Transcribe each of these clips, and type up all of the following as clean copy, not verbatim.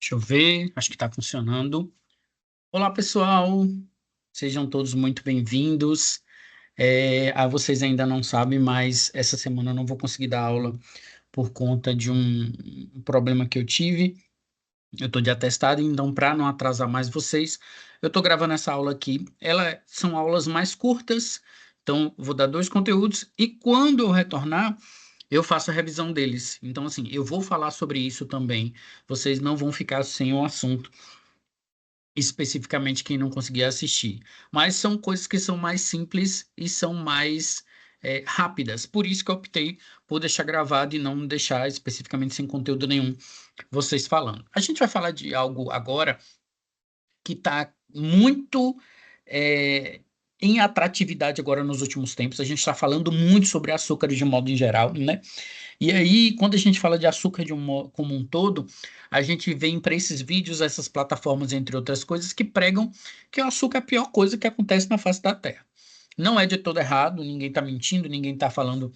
Deixa eu ver, acho que está funcionando. Olá, pessoal, sejam todos muito bem-vindos. Vocês ainda não sabem, mas essa semana eu não vou conseguir dar aula por conta de um problema que eu tive. Eu estou de atestado, então, para não atrasar mais vocês, eu estou gravando essa aula aqui. São aulas mais curtas, então, vou dar dois conteúdos e quando eu retornar, eu faço a revisão deles. Então, assim, eu vou falar sobre isso também. Vocês não vão ficar sem o assunto especificamente quem não conseguia assistir. Mas são coisas que são mais simples e são mais rápidas. Por isso que eu optei por deixar gravado e não deixar especificamente sem conteúdo nenhum vocês falando. A gente vai falar de algo agora que está muito é, em atratividade agora nos últimos tempos. A gente está falando muito sobre açúcar de modo em geral, né? E aí, quando a gente fala de açúcar como um todo, a gente vem para esses vídeos, essas plataformas, entre outras coisas, que pregam que o açúcar é a pior coisa que acontece na face da Terra. Não é de todo errado, ninguém está mentindo, ninguém está falando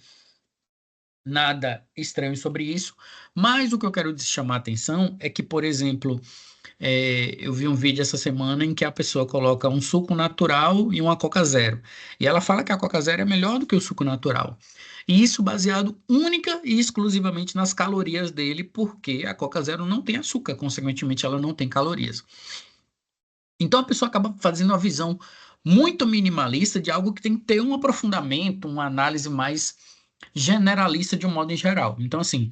nada estranho sobre isso, mas o que eu quero chamar a atenção é que, por exemplo, eu vi um vídeo essa semana em que a pessoa coloca um suco natural e uma Coca Zero. E ela fala que a Coca Zero é melhor do que o suco natural. E isso baseado única e exclusivamente nas calorias dele, porque a Coca Zero não tem açúcar, consequentemente ela não tem calorias. Então a pessoa acaba fazendo uma visão muito minimalista de algo que tem que ter um aprofundamento, uma análise mais generalista de um modo em geral. Então, assim,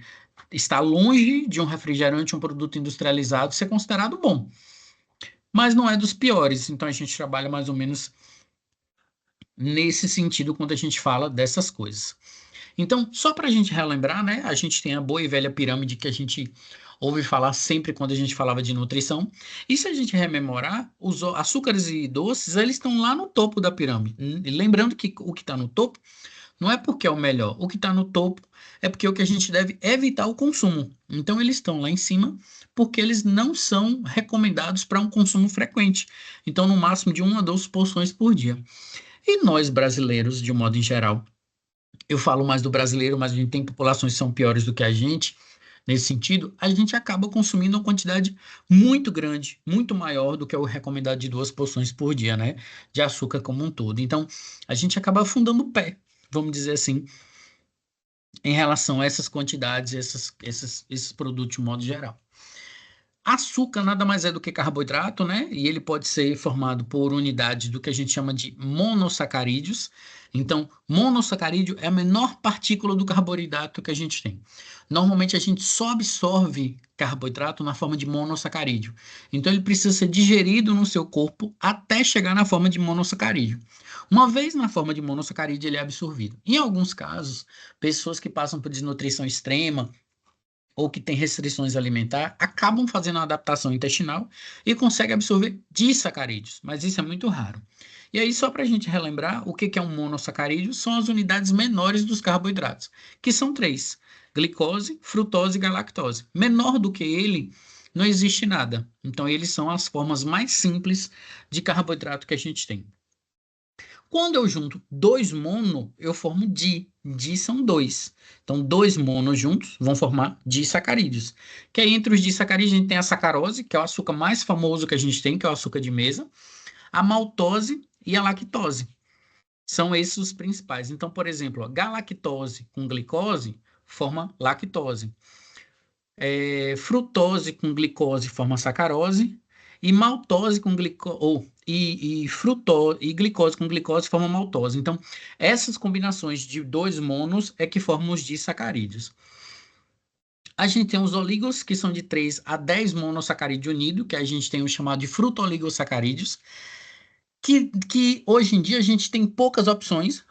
está longe de um refrigerante, um produto industrializado, ser considerado bom, mas não é dos piores. Então a gente trabalha mais ou menos nesse sentido quando a gente fala dessas coisas. Então, só para a gente relembrar, né? A gente tem a boa e velha pirâmide que a gente ouve falar sempre quando a gente falava de nutrição. E se a gente rememorar, os açúcares e doces, eles estão lá no topo da pirâmide. E lembrando que o que está no topo não é porque é o melhor. O que está no topo é porque é o que a gente deve evitar o consumo. Então, eles estão lá em cima porque eles não são recomendados para um consumo frequente. Então, no máximo de 1 a 2 porções por dia. E nós, brasileiros, de um modo em geral, eu falo mais do brasileiro, mas a gente tem populações que são piores do que a gente. Nesse sentido, a gente acaba consumindo uma quantidade muito grande, muito maior do que o recomendado de 2 porções por dia, né? De açúcar como um todo. Então, a gente acaba afundando o pé, vamos dizer assim, em relação a essas quantidades, esses produtos de modo geral. Açúcar nada mais é do que carboidrato, né? E ele pode ser formado por unidades do que a gente chama de monossacarídeos. Então, monossacarídeo é a menor partícula do carboidrato que a gente tem. Normalmente a gente só absorve carboidrato na forma de monossacarídeo. Então, ele precisa ser digerido no seu corpo até chegar na forma de monossacarídeo. Uma vez na forma de monossacarídeo, ele é absorvido. Em alguns casos, pessoas que passam por desnutrição extrema ou que têm restrições alimentares, acabam fazendo uma adaptação intestinal e conseguem absorver disacarídeos, mas isso é muito raro. E aí, só para a gente relembrar, o que é um monossacarídeo? São as unidades menores dos carboidratos, que são três: glicose, frutose e galactose. Menor do que ele, não existe nada. Então, eles são as formas mais simples de carboidrato que a gente tem. Quando eu junto dois mono, eu formo di. Di são dois. Então, dois monos juntos vão formar disacarídeos. Que aí, entre os disacarídeos, a gente tem a sacarose, que é o açúcar mais famoso que a gente tem, que é o açúcar de mesa, a maltose e a lactose. São esses os principais. Então, por exemplo, a galactose com glicose forma lactose. Frutose com glicose forma sacarose. E maltose com glicose, e glicose com glicose forma maltose. Então, essas combinações de dois monos é que formam os disacarídeos. A gente tem os oligos, que são de 3 a 10 monossacarídeos unidos, que a gente tem o chamado de fruto-oligosacarídeos, que hoje em dia a gente tem poucas opções.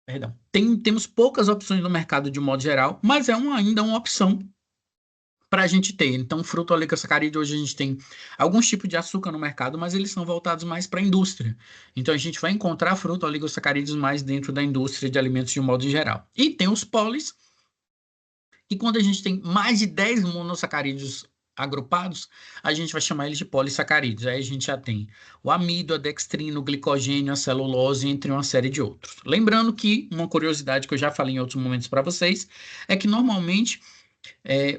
Perdão. Temos poucas opções no mercado de modo geral, mas é ainda uma opção para a gente ter. Então, fruto oligosacarídeo, hoje a gente tem alguns tipos de açúcar no mercado, mas eles são voltados mais para a indústria. Então, a gente vai encontrar fruto oligosacarídeos mais dentro da indústria de alimentos de um modo geral. E tem os polis, e quando a gente tem mais de 10 monossacarídeos agrupados, a gente vai chamar eles de polissacarídeos. Aí a gente já tem o amido, a dextrina, o glicogênio, a celulose, entre uma série de outros. Lembrando que uma curiosidade que eu já falei em outros momentos para vocês é que normalmente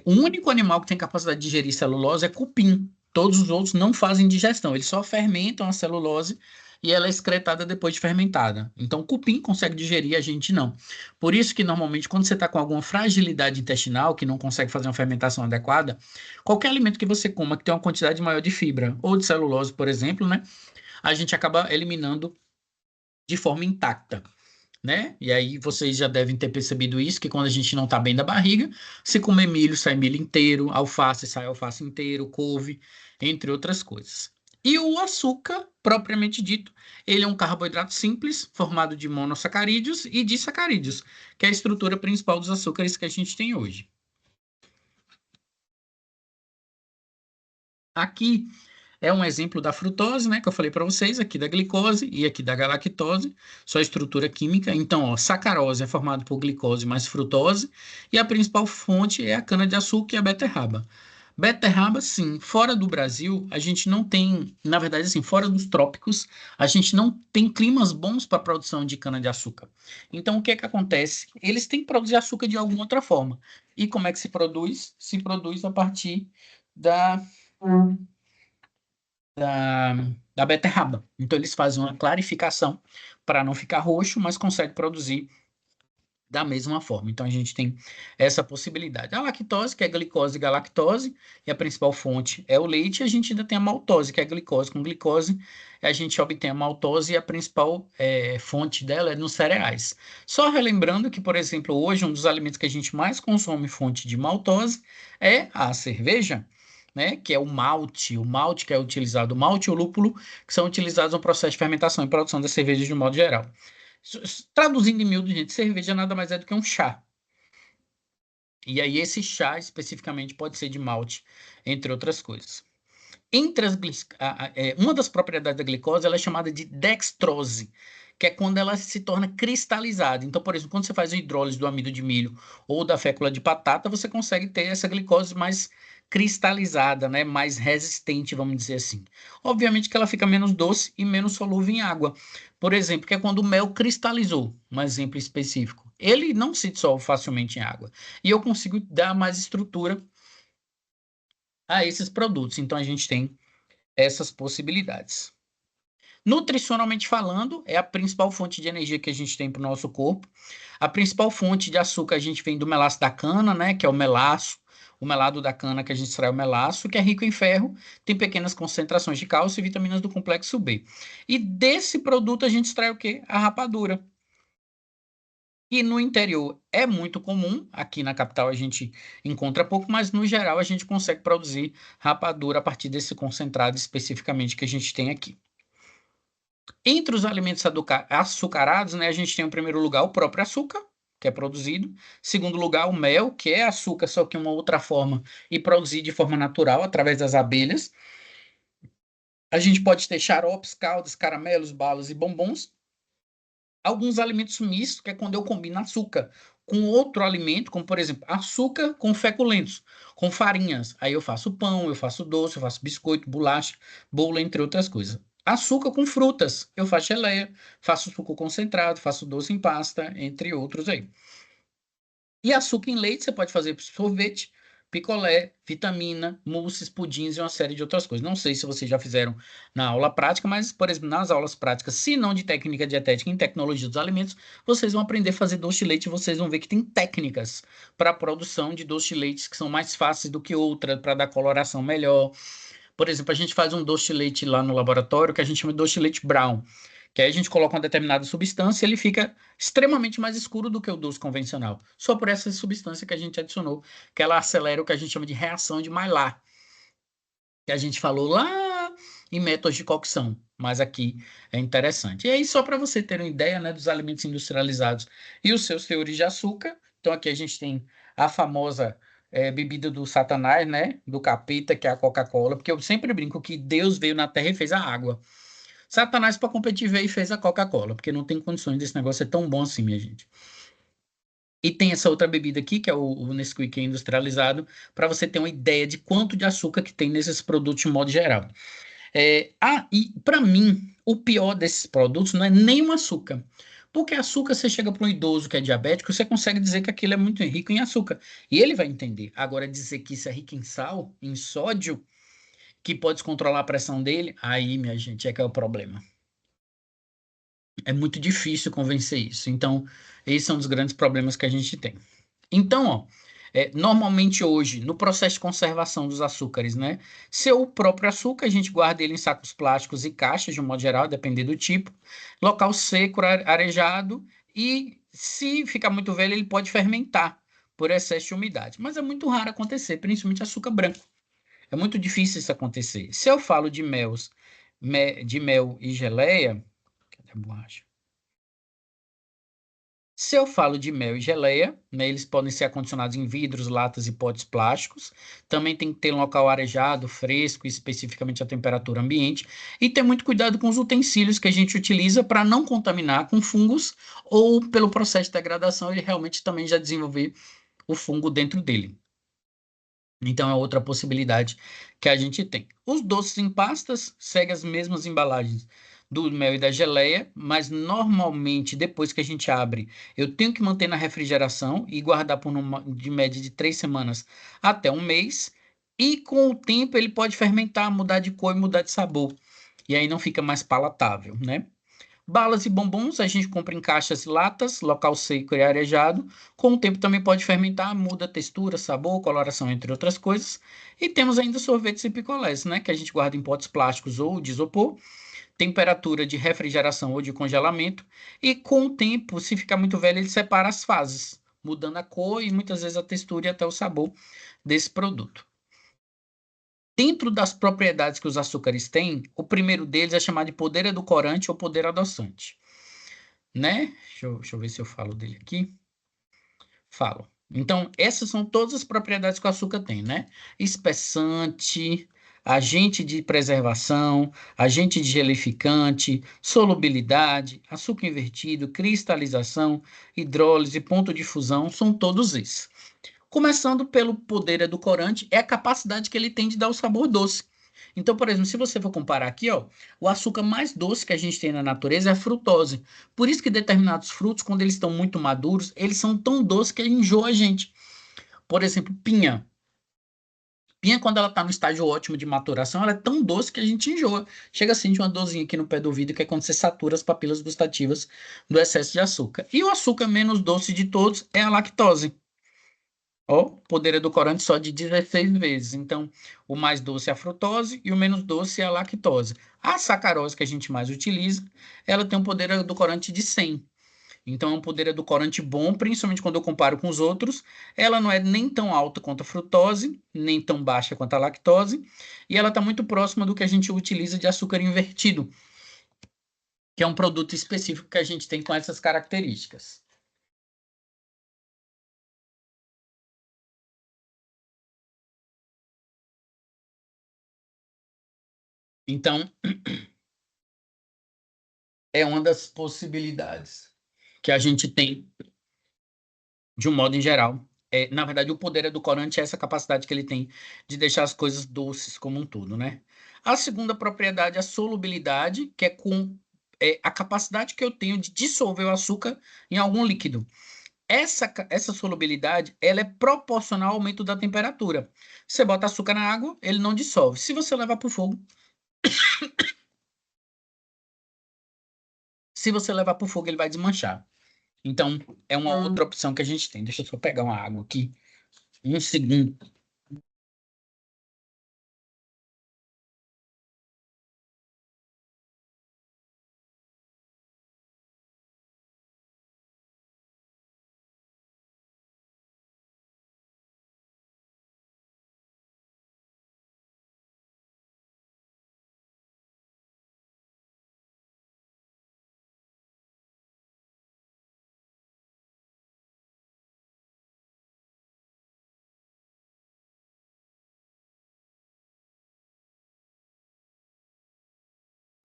O único animal que tem capacidade de digerir celulose é cupim. Todos os outros não fazem digestão, eles só fermentam a celulose e ela é excretada depois de fermentada. Então, o cupim consegue digerir, a gente não. Por isso que, normalmente, quando você está com alguma fragilidade intestinal, que não consegue fazer uma fermentação adequada, qualquer alimento que você coma que tem uma quantidade maior de fibra ou de celulose, por exemplo, né, a gente acaba eliminando de forma intacta, né? E aí vocês já devem ter percebido isso, que quando a gente não tá bem da barriga, se comer milho, sai milho inteiro, alface, sai alface inteiro, couve, entre outras coisas. E o açúcar, propriamente dito, ele é um carboidrato simples, formado de monossacarídeos e disacarídeos, que é a estrutura principal dos açúcares que a gente tem hoje. Aqui é um exemplo da frutose, né, que eu falei para vocês, aqui da glicose e aqui da galactose, só a estrutura química. Então, ó, sacarose é formado por glicose mais frutose, e a principal fonte é a cana-de-açúcar e a beterraba. Beterraba, sim, fora do Brasil, a gente não tem, na verdade, assim, fora dos trópicos, a gente não tem climas bons para a produção de cana-de-açúcar. Então, o que é que acontece? Eles têm que produzir açúcar de alguma outra forma. E como é que se produz? Se produz a partir da da, da beterraba. Então, eles fazem uma clarificação para não ficar roxo, mas consegue produzir da mesma forma. Então, a gente tem essa possibilidade. A lactose, que é glicose e galactose, e a principal fonte é o leite, e a gente ainda tem a maltose, que é a glicose com glicose, a gente obtém a maltose e a principal fonte dela é nos cereais. Só relembrando que, por exemplo, hoje um dos alimentos que a gente mais consome fonte de maltose é a cerveja, né, que é o malte que é utilizado, o malte e o lúpulo, que são utilizados no processo de fermentação e produção das cervejas de um modo geral. Traduzindo em miúdo, gente, cerveja nada mais é do que um chá. E aí esse chá especificamente pode ser de malte, entre outras coisas. Entre as uma das propriedades da glicose ela é chamada de dextrose, que é quando ela se torna cristalizada. Então, por exemplo, quando você faz a hidrólise do amido de milho ou da fécula de batata, você consegue ter essa glicose mais cristalizada, né, mais resistente, vamos dizer assim. Obviamente que ela fica menos doce e menos solúvel em água. Por exemplo, que é quando o mel cristalizou, um exemplo específico. Ele não se dissolve facilmente em água. E eu consigo dar mais estrutura a esses produtos. Então, a gente tem essas possibilidades. Nutricionalmente falando, é a principal fonte de energia que a gente tem para o nosso corpo. A principal fonte de açúcar a gente vem do melaço da cana, né, que é o melaço, o melado da cana que a gente extrai o melaço, que é rico em ferro, tem pequenas concentrações de cálcio e vitaminas do complexo B. E desse produto a gente extrai o quê? A rapadura. E no interior é muito comum, aqui na capital a gente encontra pouco, mas no geral a gente consegue produzir rapadura a partir desse concentrado especificamente que a gente tem aqui. Entre os alimentos açucarados, né, a gente tem em primeiro lugar o próprio açúcar, que é produzido. Segundo lugar, o mel, que é açúcar, só que uma outra forma, e produzido de forma natural, através das abelhas. A gente pode ter xaropes, caldas, caramelos, balas e bombons. Alguns alimentos mistos, que é quando eu combino açúcar com outro alimento, como por exemplo, açúcar com feculentos, com farinhas. Aí eu faço pão, eu faço doce, eu faço biscoito, bolacha, bolo, entre outras coisas. Açúcar com frutas, eu faço geleia, faço suco concentrado, faço doce em pasta, entre outros aí. E açúcar em leite você pode fazer sorvete, picolé, vitamina, mousses, pudins e uma série de outras coisas. Não sei se vocês já fizeram na aula prática, mas, por exemplo, nas aulas práticas, se não de técnica dietética em tecnologia dos alimentos, vocês vão aprender a fazer doce de leite e vocês vão ver que tem técnicas para a produção de doce de leite que são mais fáceis do que outras, para dar coloração melhor. Por exemplo, a gente faz um doce de leite lá no laboratório que a gente chama de doce de leite brown, que aí a gente coloca uma determinada substância e ele fica extremamente mais escuro do que o doce convencional. Só por essa substância que a gente adicionou, que ela acelera o que a gente chama de reação de Maillard, que a gente falou lá em métodos de cocção, mas aqui é interessante. E aí, só para você ter uma ideia, né, dos alimentos industrializados e os seus teores de açúcar, então aqui a gente tem a famosa bebida do Satanás, né, do capeta, que é a Coca-Cola, porque eu sempre brinco que Deus veio na Terra e fez a água. Satanás, para competir, veio e fez a Coca-Cola, porque não tem condições desse negócio ser tão bom assim, minha gente. E tem essa outra bebida aqui, que é o Nesquik industrializado, para você ter uma ideia de quanto de açúcar que tem nesses produtos de modo geral. E para mim, o pior desses produtos não é nem o açúcar, Porque açúcar, você chega para um idoso que é diabético, você consegue dizer que aquilo é muito rico em açúcar. E ele vai entender. Agora, dizer que isso é rico em sal, em sódio, que pode controlar a pressão dele, aí, minha gente, é que é o problema. É muito difícil convencer isso. Então, esse é um dos grandes problemas que a gente tem. Então, ó, normalmente hoje, no processo de conservação dos açúcares, né? Se é o próprio açúcar, a gente guarda ele em sacos plásticos e caixas, de um modo geral, dependendo do tipo. Local seco, arejado, e se ficar muito velho, ele pode fermentar por excesso de umidade. Mas é muito raro acontecer, principalmente açúcar branco. É muito difícil isso acontecer. Se eu falo de de mel e geleia, cadê a borracha? Se eu falo de mel e geleia, né, eles podem ser acondicionados em vidros, latas e potes plásticos. Também tem que ter um local arejado, fresco, especificamente a temperatura ambiente. E ter muito cuidado com os utensílios que a gente utiliza para não contaminar com fungos ou pelo processo de degradação ele realmente também já desenvolver o fungo dentro dele. Então é outra possibilidade que a gente tem. Os doces em pastas seguem as mesmas embalagens do mel e da geleia, mas normalmente depois que a gente abre, eu tenho que manter na refrigeração e guardar por de média de 3 semanas até um mês. E com o tempo ele pode fermentar, mudar de cor e mudar de sabor. E aí não fica mais palatável, né? Balas e bombons a gente compra em caixas e latas, local seco e arejado. Com o tempo também pode fermentar, muda a textura, sabor, coloração, entre outras coisas. E temos ainda sorvetes e picolés, né? Que a gente guarda em potes plásticos ou de isopor, temperatura de refrigeração ou de congelamento. E com o tempo, se ficar muito velho, ele separa as fases, mudando a cor e muitas vezes a textura e até o sabor desse produto. Dentro das propriedades que os açúcares têm, o primeiro deles é chamado de poder edulcorante ou poder adoçante, né? Deixa eu ver se eu falo dele aqui. Falo. Então, essas são todas as propriedades que o açúcar tem, né? Espessante, agente de preservação, agente de gelificante, solubilidade, açúcar invertido, cristalização, hidrólise, ponto de fusão, são todos esses. Começando pelo poder edulcorante, é a capacidade que ele tem de dar o sabor doce. Então, por exemplo, se você for comparar aqui, ó, o açúcar mais doce que a gente tem na natureza é a frutose. Por isso que determinados frutos, quando eles estão muito maduros, eles são tão doces que enjoa a gente. Por exemplo, pinha. Pinha, quando ela está no estágio ótimo de maturação, ela é tão doce que a gente enjoa. Chega a sentir uma dorzinha aqui no pé do ouvido, que é quando você satura as papilas gustativas do excesso de açúcar. E o açúcar menos doce de todos é a lactose. Ó, poder edulcorante só de 16 vezes. Então, o mais doce é a frutose e o menos doce é a lactose. A sacarose, que a gente mais utiliza, ela tem um poder edulcorante de 100. Então, é um poder edulcorante bom, principalmente quando eu comparo com os outros. Ela não é nem tão alta quanto a frutose, nem tão baixa quanto a lactose. E ela está muito próxima do que a gente utiliza de açúcar invertido, que é um produto específico que a gente tem com essas características. Então, é uma das possibilidades que a gente tem de um modo em geral. Na verdade, o poder edulcorante é essa capacidade que ele tem de deixar as coisas doces como um todo, né? A segunda propriedade é a solubilidade, que é com a capacidade que eu tenho de dissolver o açúcar em algum líquido. Essa solubilidade, ela é proporcional ao aumento da temperatura. Você bota açúcar na água, ele não dissolve. Se você levar para o fogo, ele vai desmanchar. Então, é uma outra opção que a gente tem. Deixa eu só pegar uma água aqui. Um segundo.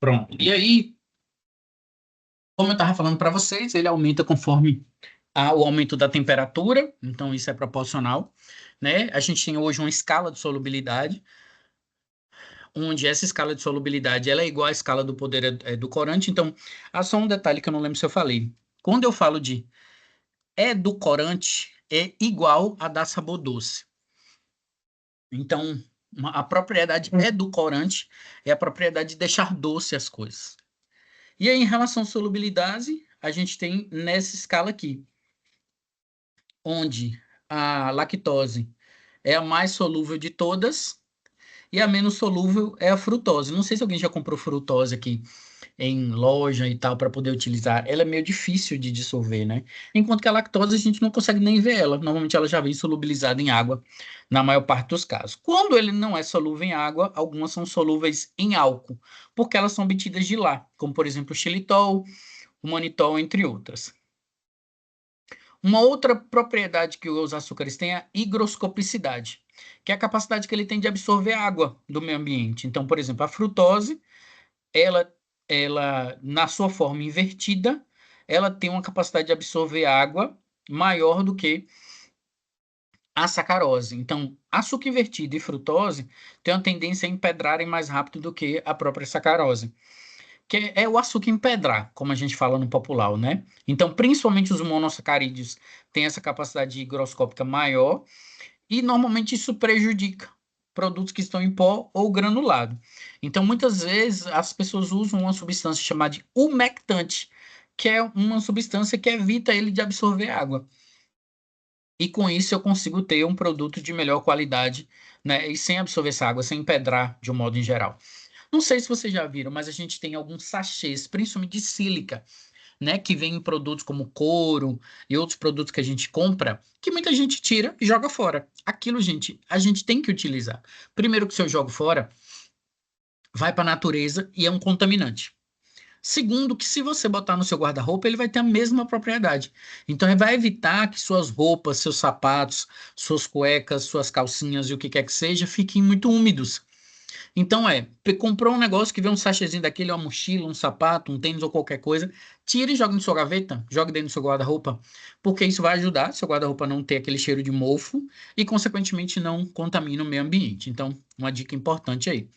Pronto. E aí, como eu estava falando para vocês, ele aumenta conforme o aumento da temperatura, então isso é proporcional, né? A gente tem hoje uma escala de solubilidade, onde essa escala de solubilidade ela é igual à escala do poder edulcorante. Então, há só um detalhe que eu não lembro se eu falei. Quando eu falo de edulcorante, é igual a dar sabor doce. Então, a propriedade edulcorante é a propriedade de deixar doce as coisas. E aí, em relação à solubilidade, a gente tem nessa escala aqui, onde a lactose é a mais solúvel de todas e a menos solúvel é a frutose. Não sei se alguém já comprou frutose aqui em loja e tal para poder utilizar. Ela é meio difícil de dissolver, né? Enquanto que a lactose a gente não consegue nem ver ela. Normalmente ela já vem solubilizada em água na maior parte dos casos. Quando ele não é solúvel em água, algumas são solúveis em álcool, porque elas são obtidas de lá, como por exemplo o xilitol, o manitol, entre outras. Uma outra propriedade que os açúcares têm é a higroscopicidade, que é a capacidade que ele tem de absorver água do meio ambiente. Então, por exemplo, a frutose, ela, ela na sua forma invertida, ela tem uma capacidade de absorver água maior do que a sacarose. Então, açúcar invertido e frutose têm uma tendência a empedrarem mais rápido do que a própria sacarose, que é o açúcar empedrar, como a gente fala no popular, né? Então, principalmente os monossacarídeos têm essa capacidade higroscópica maior e normalmente isso prejudica produtos que estão em pó ou granulado. Então, muitas vezes as pessoas usam uma substância chamada de umectante, que é uma substância que evita ele de absorver água. E com isso eu consigo ter um produto de melhor qualidade, né? E sem absorver essa água, sem empedrar de um modo em geral. Não sei se vocês já viram, mas a gente tem alguns sachês, principalmente de sílica, né, que vem em produtos como couro e outros produtos que a gente compra, que muita gente tira e joga fora. Aquilo, gente, a gente tem que utilizar. Primeiro que se eu jogo fora, vai para a natureza e é um contaminante. Segundo, que se você botar no seu guarda-roupa, ele vai ter a mesma propriedade. Então, ele vai evitar que suas roupas, seus sapatos, suas cuecas, suas calcinhas e o que quer que seja, fiquem muito úmidos. Então comprou um negócio que vem um sachêzinho daquele, uma mochila, um sapato, um tênis ou qualquer coisa, tira e joga na sua gaveta, joga dentro do seu guarda-roupa, porque isso vai ajudar seu guarda-roupa não ter aquele cheiro de mofo e, consequentemente, não contamina o meio ambiente. Então, uma dica importante aí.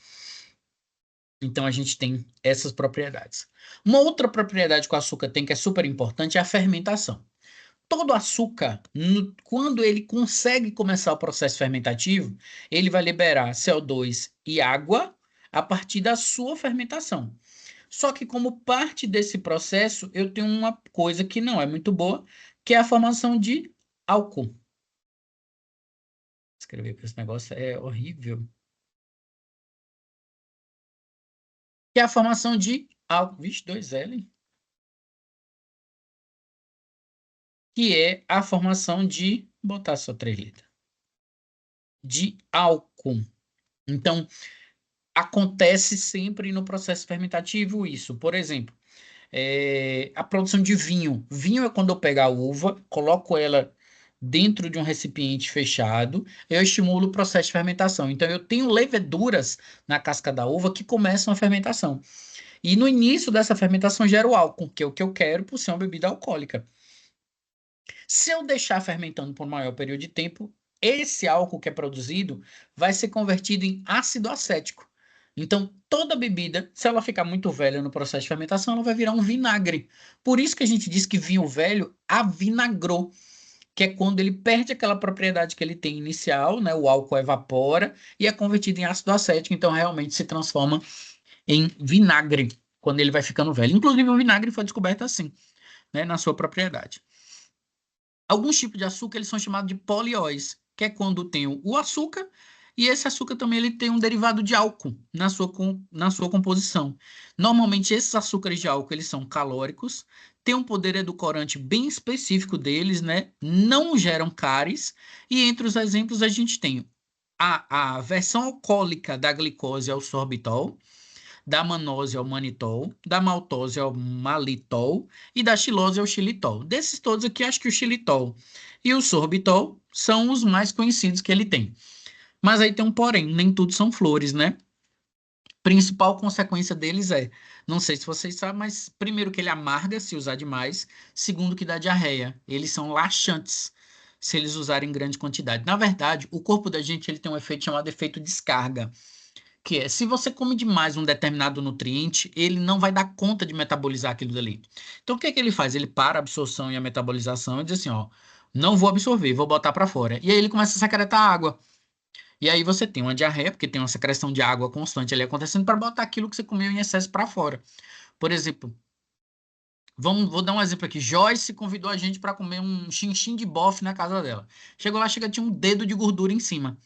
Então, a gente tem essas propriedades. Uma outra propriedade que o açúcar tem que é super importante é a fermentação. Todo açúcar, quando ele consegue começar o processo fermentativo, ele vai liberar CO2 e água a partir da sua fermentação. Só que como parte desse processo, eu tenho uma coisa que não é muito boa, que é a formação de álcool. Escrever para esse negócio é horrível. Que é a formação de álcool. Vixe, 2L. Que é a formação de, vou botar só 3 letras, de álcool. Então, acontece sempre no processo fermentativo isso. Por exemplo, a produção de vinho. Vinho é quando eu pego a uva, coloco ela dentro de um recipiente fechado, eu estimulo o processo de fermentação. Então, eu tenho leveduras na casca da uva que começam a fermentação. E no início dessa fermentação gera o álcool, que é o que eu quero por ser uma bebida alcoólica. Se eu deixar fermentando por um maior período de tempo, esse álcool que é produzido vai ser convertido em ácido acético. Então, toda bebida, se ela ficar muito velha no processo de fermentação, ela vai virar um vinagre. Por isso que a gente diz que vinho velho avinagrou, que é quando ele perde aquela propriedade que ele tem inicial, né? O álcool evapora e é convertido em ácido acético, então realmente se transforma em vinagre quando ele vai ficando velho. Inclusive, o vinagre foi descoberto assim, né? Na sua propriedade. Alguns tipos de açúcar eles são chamados de polióis, que é quando tem o açúcar e esse açúcar também ele tem um derivado de álcool na sua composição. Normalmente esses açúcares de álcool eles são calóricos, têm um poder edulcorante bem específico deles, né? Não geram cáries e entre os exemplos a gente tem a versão alcoólica da glicose é o sorbitol, da manose ao manitol, da maltose ao malitol e da xilose ao xilitol. Desses todos aqui, acho que o xilitol e o sorbitol são os mais conhecidos que ele tem. Mas aí tem um porém, nem tudo são flores, né? Principal consequência deles não sei se vocês sabem, mas primeiro que ele amarga se usar demais, segundo que dá diarreia. Eles são laxantes se eles usarem em grande quantidade. Na verdade, o corpo da gente ele tem um efeito chamado efeito descarga, que é, se você come demais um determinado nutriente, ele não vai dar conta de metabolizar aquilo dali. Então, o que é que ele faz? Ele para a absorção e a metabolização e diz assim, ó, não vou absorver, vou botar para fora. E aí ele começa a secretar água. E aí você tem uma diarreia, porque tem uma secreção de água constante ali acontecendo para botar aquilo que você comeu em excesso para fora. Por exemplo, vou dar um exemplo aqui. Joyce convidou a gente para comer um chinchim de bofe na casa dela. Chegou lá, tinha um dedo de gordura em cima.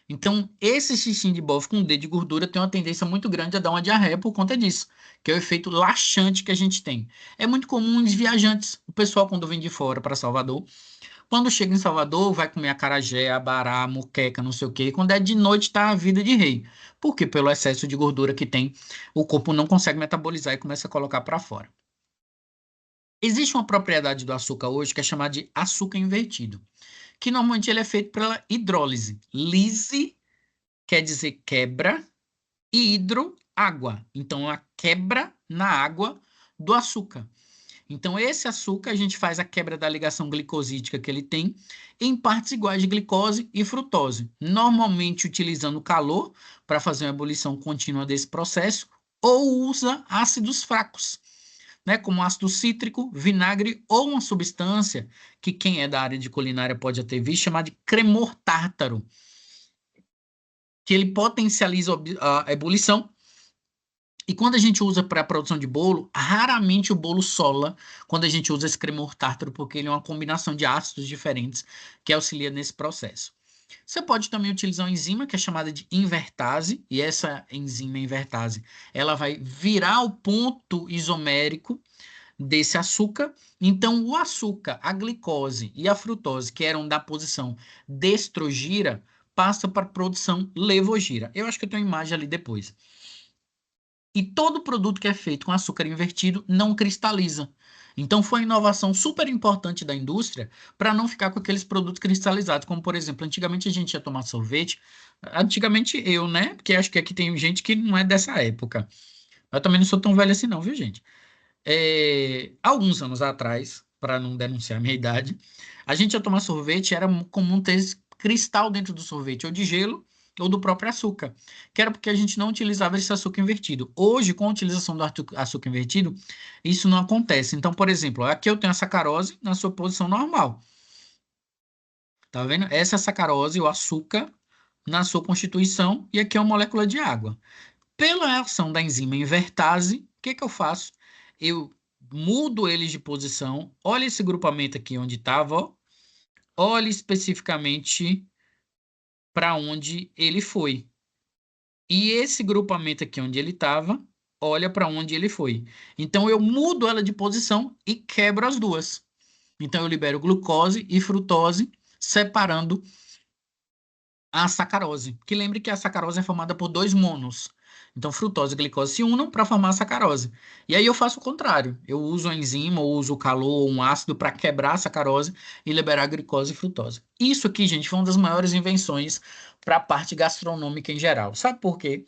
Então, esse xixim de bofe com dedo de gordura tem uma tendência muito grande a dar uma diarreia por conta disso, que é o efeito laxante que a gente tem. É muito comum nos viajantes, o pessoal quando vem de fora para Salvador, quando chega em Salvador, vai comer acarajé, abará, moqueca, não sei o quê, e quando é de noite tá a vida de rei. Porque pelo excesso de gordura que tem, o corpo não consegue metabolizar e começa a colocar para fora. Existe uma propriedade do açúcar hoje que é chamada de açúcar invertido, que normalmente ele é feito pela hidrólise. Lise quer dizer quebra e hidro, água. Então, a quebra na água do açúcar. Então, esse açúcar, a gente faz a quebra da ligação glicosídica que ele tem em partes iguais de glicose e frutose, normalmente utilizando calor para fazer uma ebulição contínua desse processo, ou usa ácidos fracos, né, como ácido cítrico, vinagre ou uma substância que quem é da área de culinária pode ter visto, chamada de cremor tártaro, que ele potencializa a ebulição. E quando a gente usa para a produção de bolo, raramente o bolo sola quando a gente usa esse cremor tártaro, porque ele é uma combinação de ácidos diferentes que auxilia nesse processo. Você pode também utilizar uma enzima que é chamada de invertase, e essa enzima invertase, ela vai virar o ponto isomérico desse açúcar. Então, o açúcar, a glicose e a frutose, que eram da posição destrogira, passa para a produção levogira. Eu acho que eu tenho uma imagem ali depois. E todo produto que é feito com açúcar invertido não cristaliza. Então foi uma inovação super importante da indústria para não ficar com aqueles produtos cristalizados, como por exemplo, antigamente a gente ia tomar sorvete, antigamente eu, né? Porque acho que aqui tem gente que não é dessa época. Eu também não sou tão velho assim não, viu, gente? Alguns anos atrás, para não denunciar a minha idade, a gente ia tomar sorvete, era comum ter cristal dentro do sorvete, ou de gelo, ou do próprio açúcar, que era porque a gente não utilizava esse açúcar invertido. Hoje, com a utilização do açúcar invertido, isso não acontece. Então, por exemplo, aqui eu tenho a sacarose na sua posição normal. Tá vendo? Essa é a sacarose, o açúcar, na sua constituição, e aqui é uma molécula de água. Pela ação da enzima invertase, o que que eu faço? Eu mudo eles de posição. Olha esse grupamento aqui onde estava, olhe especificamente para onde ele foi. E esse grupamento aqui onde ele estava, olha para onde ele foi. Então eu mudo ela de posição e quebro as duas. Então eu libero glucose e frutose, separando a sacarose. Que lembre que a sacarose é formada por dois monos. Então, frutose e glicose se unam para formar a sacarose. E aí eu faço o contrário. Eu uso a enzima, ou uso o calor, ou um ácido para quebrar a sacarose e liberar a glicose e frutose. Isso aqui, gente, foi uma das maiores invenções para a parte gastronômica em geral. Sabe por quê?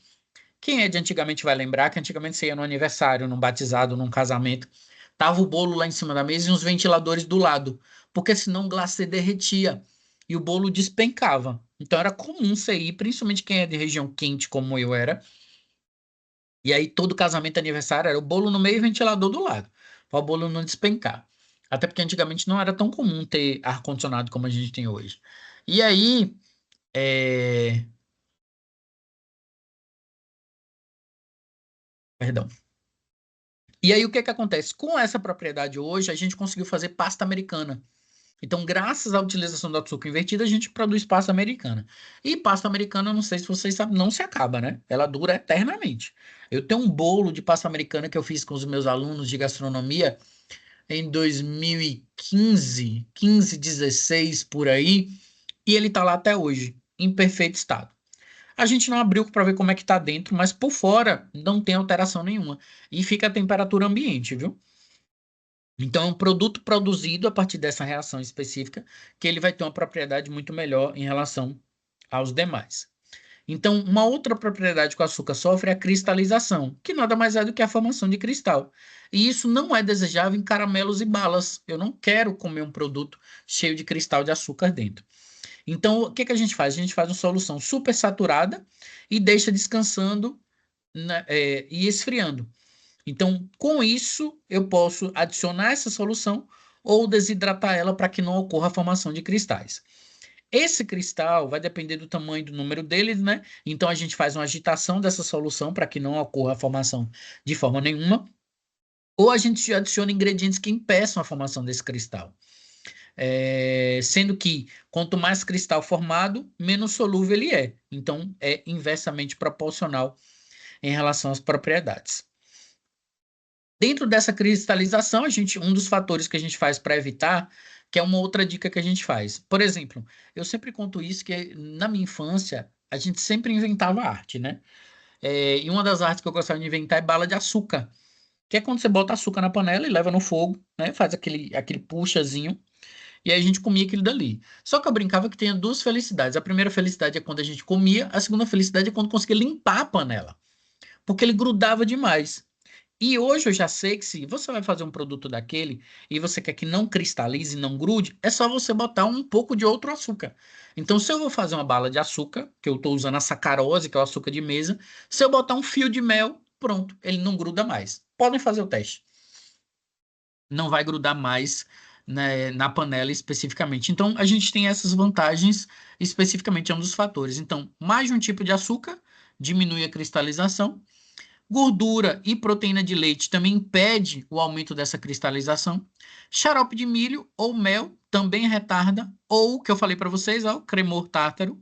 Quem é de antigamente vai lembrar que antigamente você ia no aniversário, num batizado, num casamento, tava o bolo lá em cima da mesa e uns ventiladores do lado, porque senão o glacê derretia e o bolo despencava. Então era comum você ir, principalmente quem é de região quente como eu era, e aí todo casamento e aniversário era o bolo no meio e ventilador do lado, para o bolo não despencar. Até porque antigamente não era tão comum ter ar-condicionado como a gente tem hoje. E aí, perdão. E aí o que que acontece? Com essa propriedade hoje, a gente conseguiu fazer pasta americana. Então, graças à utilização do açúcar invertido, a gente produz pasta americana. E pasta americana, eu não sei se vocês sabem, não se acaba, né? Ela dura eternamente. Eu tenho um bolo de pasta americana que eu fiz com os meus alunos de gastronomia em 2015, 15, 16 por aí, e ele tá lá até hoje, em perfeito estado. A gente não abriu para ver como é que tá dentro, mas por fora não tem alteração nenhuma. E fica a temperatura ambiente, viu? Então, é um produto produzido a partir dessa reação específica, que ele vai ter uma propriedade muito melhor em relação aos demais. Então, uma outra propriedade que o açúcar sofre é a cristalização, que nada mais é do que a formação de cristal. E isso não é desejável em caramelos e balas. Eu não quero comer um produto cheio de cristal de açúcar dentro. Então, o que que a gente faz? A gente faz uma solução super saturada e deixa descansando, né, e esfriando. Então, com isso, eu posso adicionar essa solução ou desidratar ela para que não ocorra a formação de cristais. Esse cristal vai depender do tamanho do número deles, né? Então, a gente faz uma agitação dessa solução para que não ocorra a formação de forma nenhuma. Ou a gente adiciona ingredientes que impeçam a formação desse cristal. Sendo que quanto mais cristal formado, menos solúvel ele é. Então, é inversamente proporcional em relação às propriedades. Dentro dessa cristalização, um dos fatores que a gente faz para evitar, que é uma outra dica que a gente faz. Por exemplo, eu sempre conto isso, que na minha infância, a gente sempre inventava arte, né? E uma das artes que eu gostava de inventar é bala de açúcar, que é quando você bota açúcar na panela e leva no fogo, né? Faz aquele puxazinho, e aí a gente comia aquilo dali. Só que eu brincava que tinha duas felicidades. A primeira felicidade é quando a gente comia, a segunda felicidade é quando conseguia limpar a panela, porque ele grudava demais. E hoje eu já sei que se você vai fazer um produto daquele e você quer que não cristalize, não grude, é só você botar um pouco de outro açúcar. Então, se eu vou fazer uma bala de açúcar, que eu estou usando a sacarose, que é o açúcar de mesa, se eu botar um fio de mel, pronto, ele não gruda mais. Podem fazer o teste. Não vai grudar mais, né, na panela especificamente. Então, a gente tem essas vantagens especificamente, é um dos fatores. Então, mais de um tipo de açúcar diminui a cristalização. Gordura e proteína de leite também impede o aumento dessa cristalização. Xarope de milho ou mel também retarda, ou o que eu falei para vocês, ó, o cremor tártaro,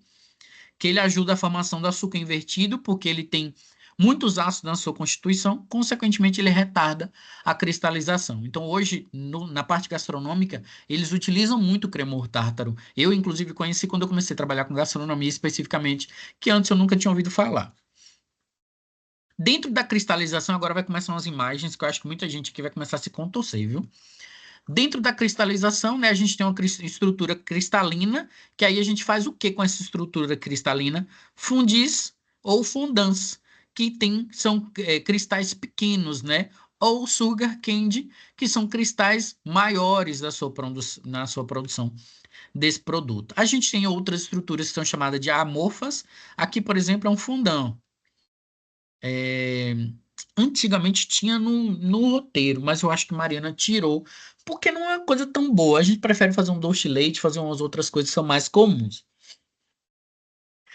que ele ajuda a formação do açúcar invertido, porque ele tem muitos ácidos na sua constituição, consequentemente ele retarda a cristalização. Então hoje, na parte gastronômica, eles utilizam muito o cremor tártaro. Eu, inclusive, conheci quando eu comecei a trabalhar com gastronomia especificamente, que antes eu nunca tinha ouvido falar. Dentro da cristalização, agora vai começar umas imagens que eu acho que muita gente aqui vai começar a se contorcer, viu? Dentro da cristalização, né, a gente tem uma estrutura cristalina, que aí a gente faz o que com essa estrutura cristalina? Fundis ou fondants, que são cristais pequenos, né? Ou sugar candy, que são cristais maiores na sua produção desse produto. A gente tem outras estruturas que são chamadas de amorfas. Aqui, por exemplo, é um fundão. É, Antigamente tinha no roteiro, mas eu acho que Mariana tirou, porque não é uma coisa tão boa. A gente prefere fazer um doce de leite, fazer umas outras coisas que são mais comuns.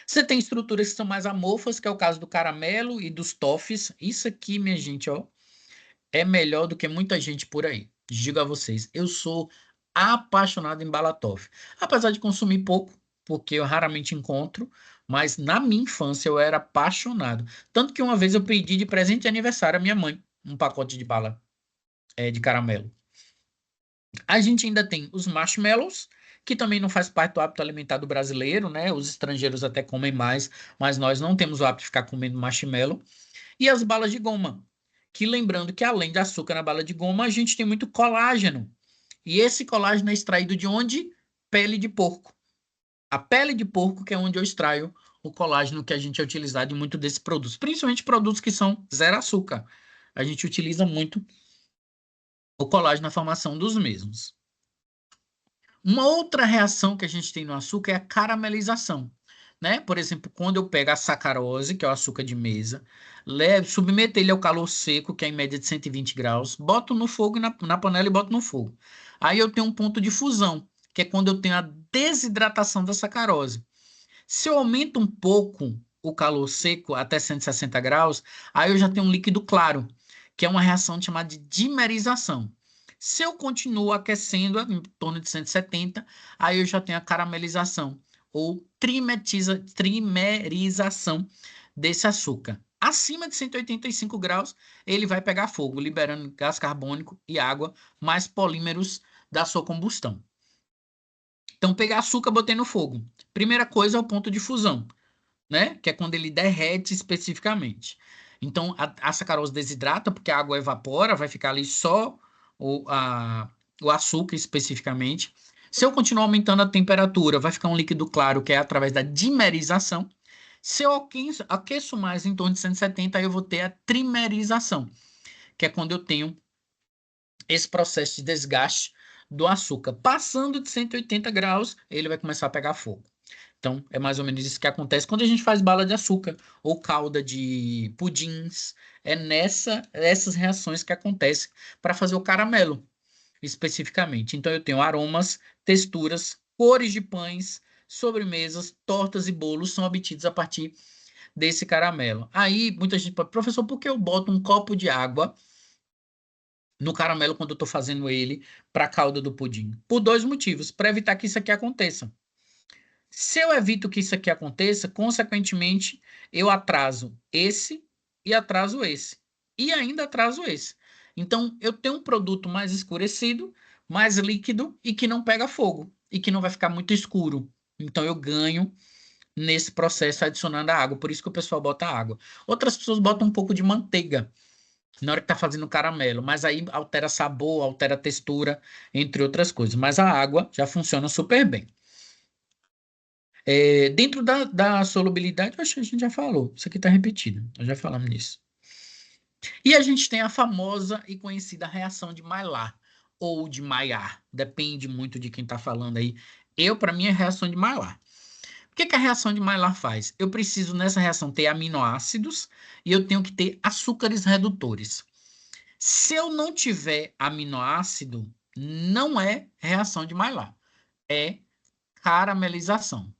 Você tem estruturas que são mais amorfas, que é o caso do caramelo e dos toffees. Isso aqui, minha gente, ó, é melhor do que muita gente por aí. Digo a vocês, eu sou apaixonado em bala toffee. Apesar de consumir pouco, porque eu raramente encontro, mas na minha infância eu era apaixonado. Tanto que uma vez eu pedi de presente de aniversário à minha mãe um pacote de bala, de caramelo. A gente ainda tem os marshmallows, que também não faz parte do hábito alimentar do brasileiro, né? Os estrangeiros até comem mais, mas nós não temos o hábito de ficar comendo marshmallow. E as balas de goma, que lembrando que além de açúcar na bala de goma, a gente tem muito colágeno. E esse colágeno é extraído de onde? Pele de porco. A pele de porco que é onde eu extraio o colágeno que a gente é utilizado em muito desses produtos, principalmente produtos que são zero açúcar. A gente utiliza muito o colágeno na formação dos mesmos. Uma outra reação que a gente tem no açúcar é a caramelização, né? Por exemplo, quando eu pego a sacarose, que é o açúcar de mesa, submeto ele ao calor seco, que é em média de 120 graus, boto no fogo, na panela e boto no fogo. Aí eu tenho um ponto de fusão, que é quando eu tenho a desidratação da sacarose. Se eu aumento um pouco o calor seco até 160 graus, aí eu já tenho um líquido claro, que é uma reação chamada de dimerização. Se eu continuo aquecendo em torno de 170, aí eu já tenho a caramelização ou trimerização desse açúcar. Acima de 185 graus, ele vai pegar fogo, liberando gás carbônico e água, mais polímeros da sua combustão. Então, pegar açúcar, botei no fogo. Primeira coisa é o ponto de fusão, né? Que é quando ele derrete especificamente. Então, a sacarose desidrata, porque a água evapora, vai ficar ali só o açúcar especificamente. Se eu continuar aumentando a temperatura, vai ficar um líquido claro, que é através da dimerização. Se eu aqueço mais em torno de 170, aí eu vou ter a trimerização, que é quando eu tenho esse processo de desgaste do açúcar. Passando de 180 graus, ele vai começar a pegar fogo. Então, é mais ou menos isso que acontece quando a gente faz bala de açúcar ou calda de pudins. É essas reações que acontecem para fazer o caramelo, especificamente. Então, eu tenho aromas, texturas, cores de pães, sobremesas, tortas e bolos são obtidos a partir desse caramelo. Aí, muita gente pode, professor, por que eu boto um copo de água no caramelo quando eu estou fazendo ele para a calda do pudim? Por dois motivos, para evitar que isso aqui aconteça. Se eu evito que isso aqui aconteça, consequentemente, eu atraso esse e atraso esse. E ainda atraso esse. Então, eu tenho um produto mais escurecido, mais líquido e que não pega fogo e que não vai ficar muito escuro. Então, eu ganho nesse processo adicionando a água. Por isso que o pessoal bota água. Outras pessoas botam um pouco de manteiga na hora que está fazendo o caramelo, mas aí altera sabor, altera textura, entre outras coisas. Mas a água já funciona super bem. Dentro da solubilidade, eu acho que a gente já falou. Isso aqui está repetido. Nós já falamos nisso. E a gente tem a famosa e conhecida reação de Maillard ou de Maillard. Depende muito de quem está falando aí. Para mim, é reação de Maillard. O que a reação de Maillard faz? Eu preciso nessa reação ter aminoácidos e eu tenho que ter açúcares redutores. Se eu não tiver aminoácido, não é reação de Maillard. É caramelização.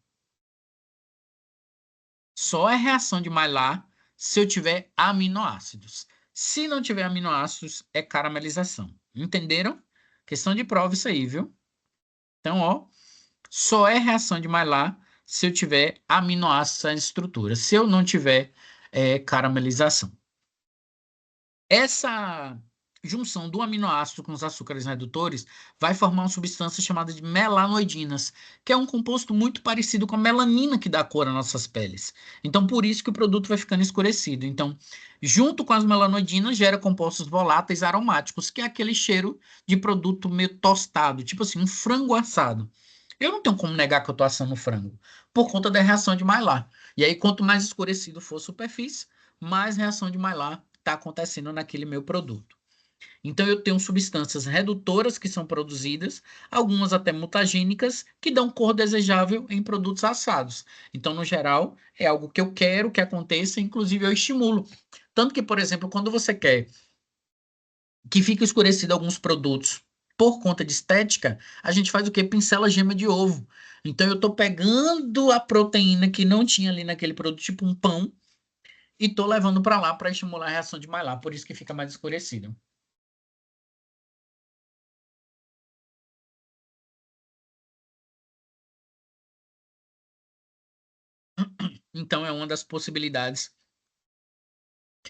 Só é reação de Maillard se eu tiver aminoácidos. Se não tiver aminoácidos, é caramelização. Entenderam? Questão de prova isso aí, viu? Então, ó, só é reação de Maillard se eu tiver aminoácidos na estrutura. Se eu não tiver, é caramelização. Essa junção do aminoácido com os açúcares redutores vai formar uma substância chamada de melanoidinas, que é um composto muito parecido com a melanina que dá cor às nossas peles. Então, por isso que o produto vai ficando escurecido. Então, junto com as melanoidinas, gera compostos voláteis aromáticos, que é aquele cheiro de produto meio tostado, tipo assim, um frango assado. Eu não tenho como negar que eu estou assando frango, por conta da reação de Maillard. E aí, quanto mais escurecido for a superfície, mais reação de Maillard está acontecendo naquele meu produto. Então, eu tenho substâncias redutoras que são produzidas, algumas até mutagênicas, que dão cor desejável em produtos assados. Então, no geral, é algo que eu quero que aconteça, inclusive eu estimulo. Tanto que, por exemplo, quando você quer que fique escurecido alguns produtos por conta de estética, a gente faz o quê? Pincela gema de ovo. Então, eu estou pegando a proteína que não tinha ali naquele produto, tipo um pão, e estou levando para lá para estimular a reação de Maillard, por isso que fica mais escurecido. Então, é uma das possibilidades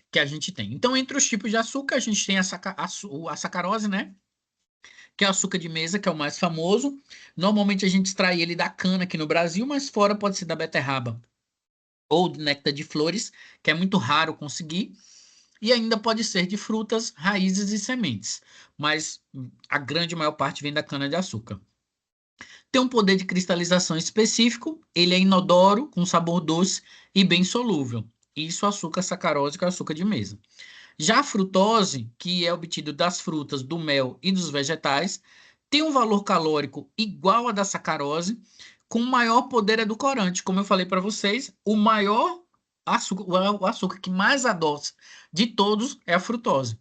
que a gente tem. Então, entre os tipos de açúcar, a gente tem a sacarose, né? Que é o açúcar de mesa, que é o mais famoso. Normalmente a gente extrai ele da cana aqui no Brasil, mas fora pode ser da beterraba ou do néctar de flores, que é muito raro conseguir. E ainda pode ser de frutas, raízes e sementes. Mas a grande maior parte vem da cana-de-açúcar. Tem um poder de cristalização específico, ele é inodoro, com sabor doce e bem solúvel. Isso açúcar sacarose, que é açúcar de mesa. Já a frutose, que é obtido das frutas, do mel e dos vegetais, tem um valor calórico igual a da sacarose, com maior poder edulcorante. Como eu falei para vocês, o maior açúcar, o açúcar que mais adoça de todos é a frutose.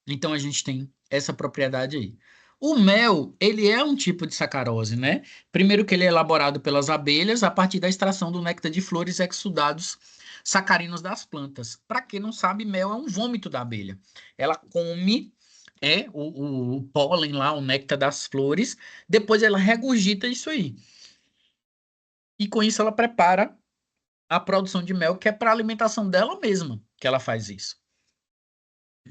Então a gente tem essa propriedade aí. O mel, ele é um tipo de sacarose, né? Primeiro que ele é elaborado pelas abelhas a partir da extração do néctar de flores exudados sacarinos das plantas. Para quem não sabe, mel é um vômito da abelha. Ela come o pólen lá, o néctar das flores, depois ela regurgita isso aí. E com isso ela prepara a produção de mel, que é para a alimentação dela mesma que ela faz isso.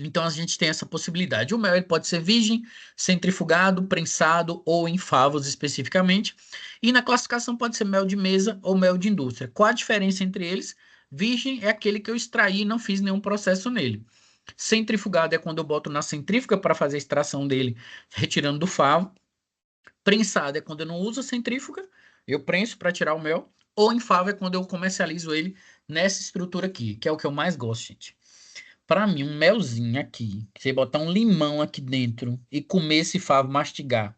Então a gente tem essa possibilidade. O mel ele pode ser virgem, centrifugado, prensado ou em favos especificamente. E na classificação pode ser mel de mesa ou mel de indústria. Qual a diferença entre eles? Virgem é aquele que eu extraí e não fiz nenhum processo nele. Centrifugado é quando eu boto na centrífuga para fazer a extração dele, retirando do favo. Prensado é quando eu não uso a centrífuga, eu prenso para tirar o mel. Ou em favo é quando eu comercializo ele nessa estrutura aqui, que é o que eu mais gosto, gente. Pra mim, um melzinho aqui, você botar um limão aqui dentro e comer esse favo, mastigar,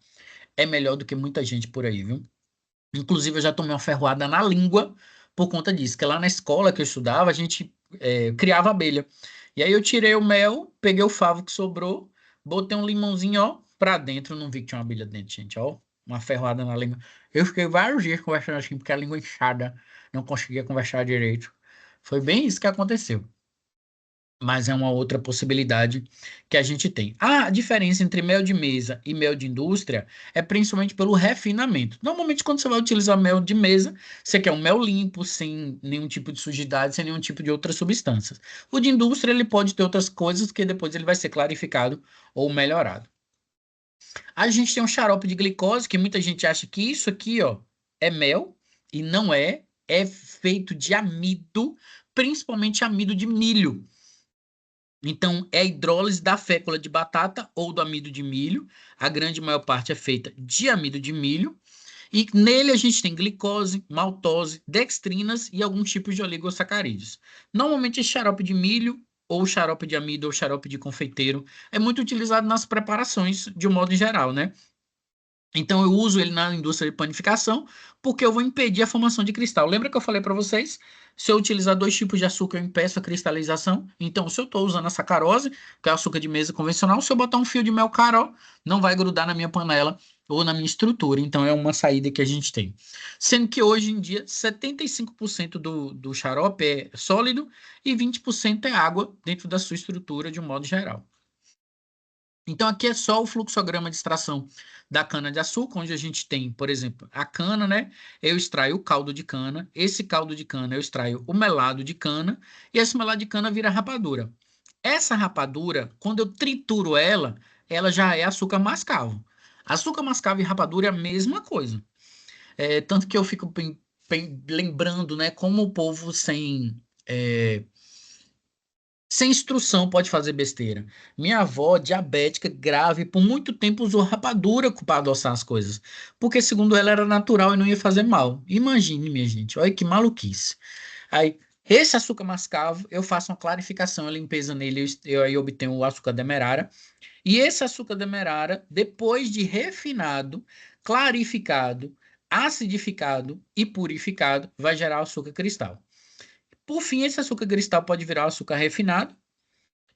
é melhor do que muita gente por aí, viu? Inclusive, eu já tomei uma ferroada na língua por conta disso, que lá na escola que eu estudava, a gente criava abelha. E aí eu tirei o mel, peguei o favo que sobrou, botei um limãozinho, ó, pra dentro. Não vi que tinha uma abelha dentro, gente, ó. Uma ferroada na língua. Eu fiquei vários dias conversando assim, porque a língua inchada, não conseguia conversar direito. Foi bem isso que aconteceu. Mas é uma outra possibilidade que a gente tem. A diferença entre mel de mesa e mel de indústria é principalmente pelo refinamento. Normalmente, quando você vai utilizar mel de mesa, você quer um mel limpo, sem nenhum tipo de sujidade, sem nenhum tipo de outras substâncias. O de indústria, ele pode ter outras coisas que depois ele vai ser clarificado ou melhorado. A gente tem um xarope de glicose, que muita gente acha que isso aqui, ó, é mel, e não é. É feito de amido, principalmente amido de milho. Então, é a hidrólise da fécula de batata ou do amido de milho. A grande maior parte é feita de amido de milho. E nele a gente tem glicose, maltose, dextrinas e alguns tipos de oligosacarídeos. Normalmente, esse xarope de milho, ou xarope de amido, ou xarope de confeiteiro, é muito utilizado nas preparações, de um modo geral, né? Então eu uso ele na indústria de panificação porque eu vou impedir a formação de cristal. Lembra que eu falei para vocês? Se eu utilizar dois tipos de açúcar, eu impeço a cristalização. Então, se eu estou usando a sacarose, que é açúcar de mesa convencional, se eu botar um fio de mel carol, não vai grudar na minha panela ou na minha estrutura. Então, é uma saída que a gente tem. Sendo que hoje em dia, 75% do xarope é sólido e 20% é água dentro da sua estrutura de um modo geral. Então, aqui é só o fluxograma de extração da cana-de-açúcar, onde a gente tem, por exemplo, a cana, né? Eu extraio o caldo de cana, esse caldo de cana eu extraio o melado de cana, e esse melado de cana vira rapadura. Essa rapadura, quando eu trituro ela, ela já é açúcar mascavo. Açúcar mascavo e rapadura é a mesma coisa. Tanto que eu fico lembrando, né, como o povo sem instrução pode fazer besteira. Minha avó, diabética, grave, por muito tempo usou rapadura para adoçar as coisas. Porque, segundo ela, era natural e não ia fazer mal. Imagine, minha gente, olha que maluquice. Aí, esse açúcar mascavo, eu faço uma clarificação, a limpeza nele, eu aí obtenho o açúcar demerara. E esse açúcar demerara, depois de refinado, clarificado, acidificado e purificado, vai gerar açúcar cristal. Por fim, esse açúcar cristal pode virar açúcar refinado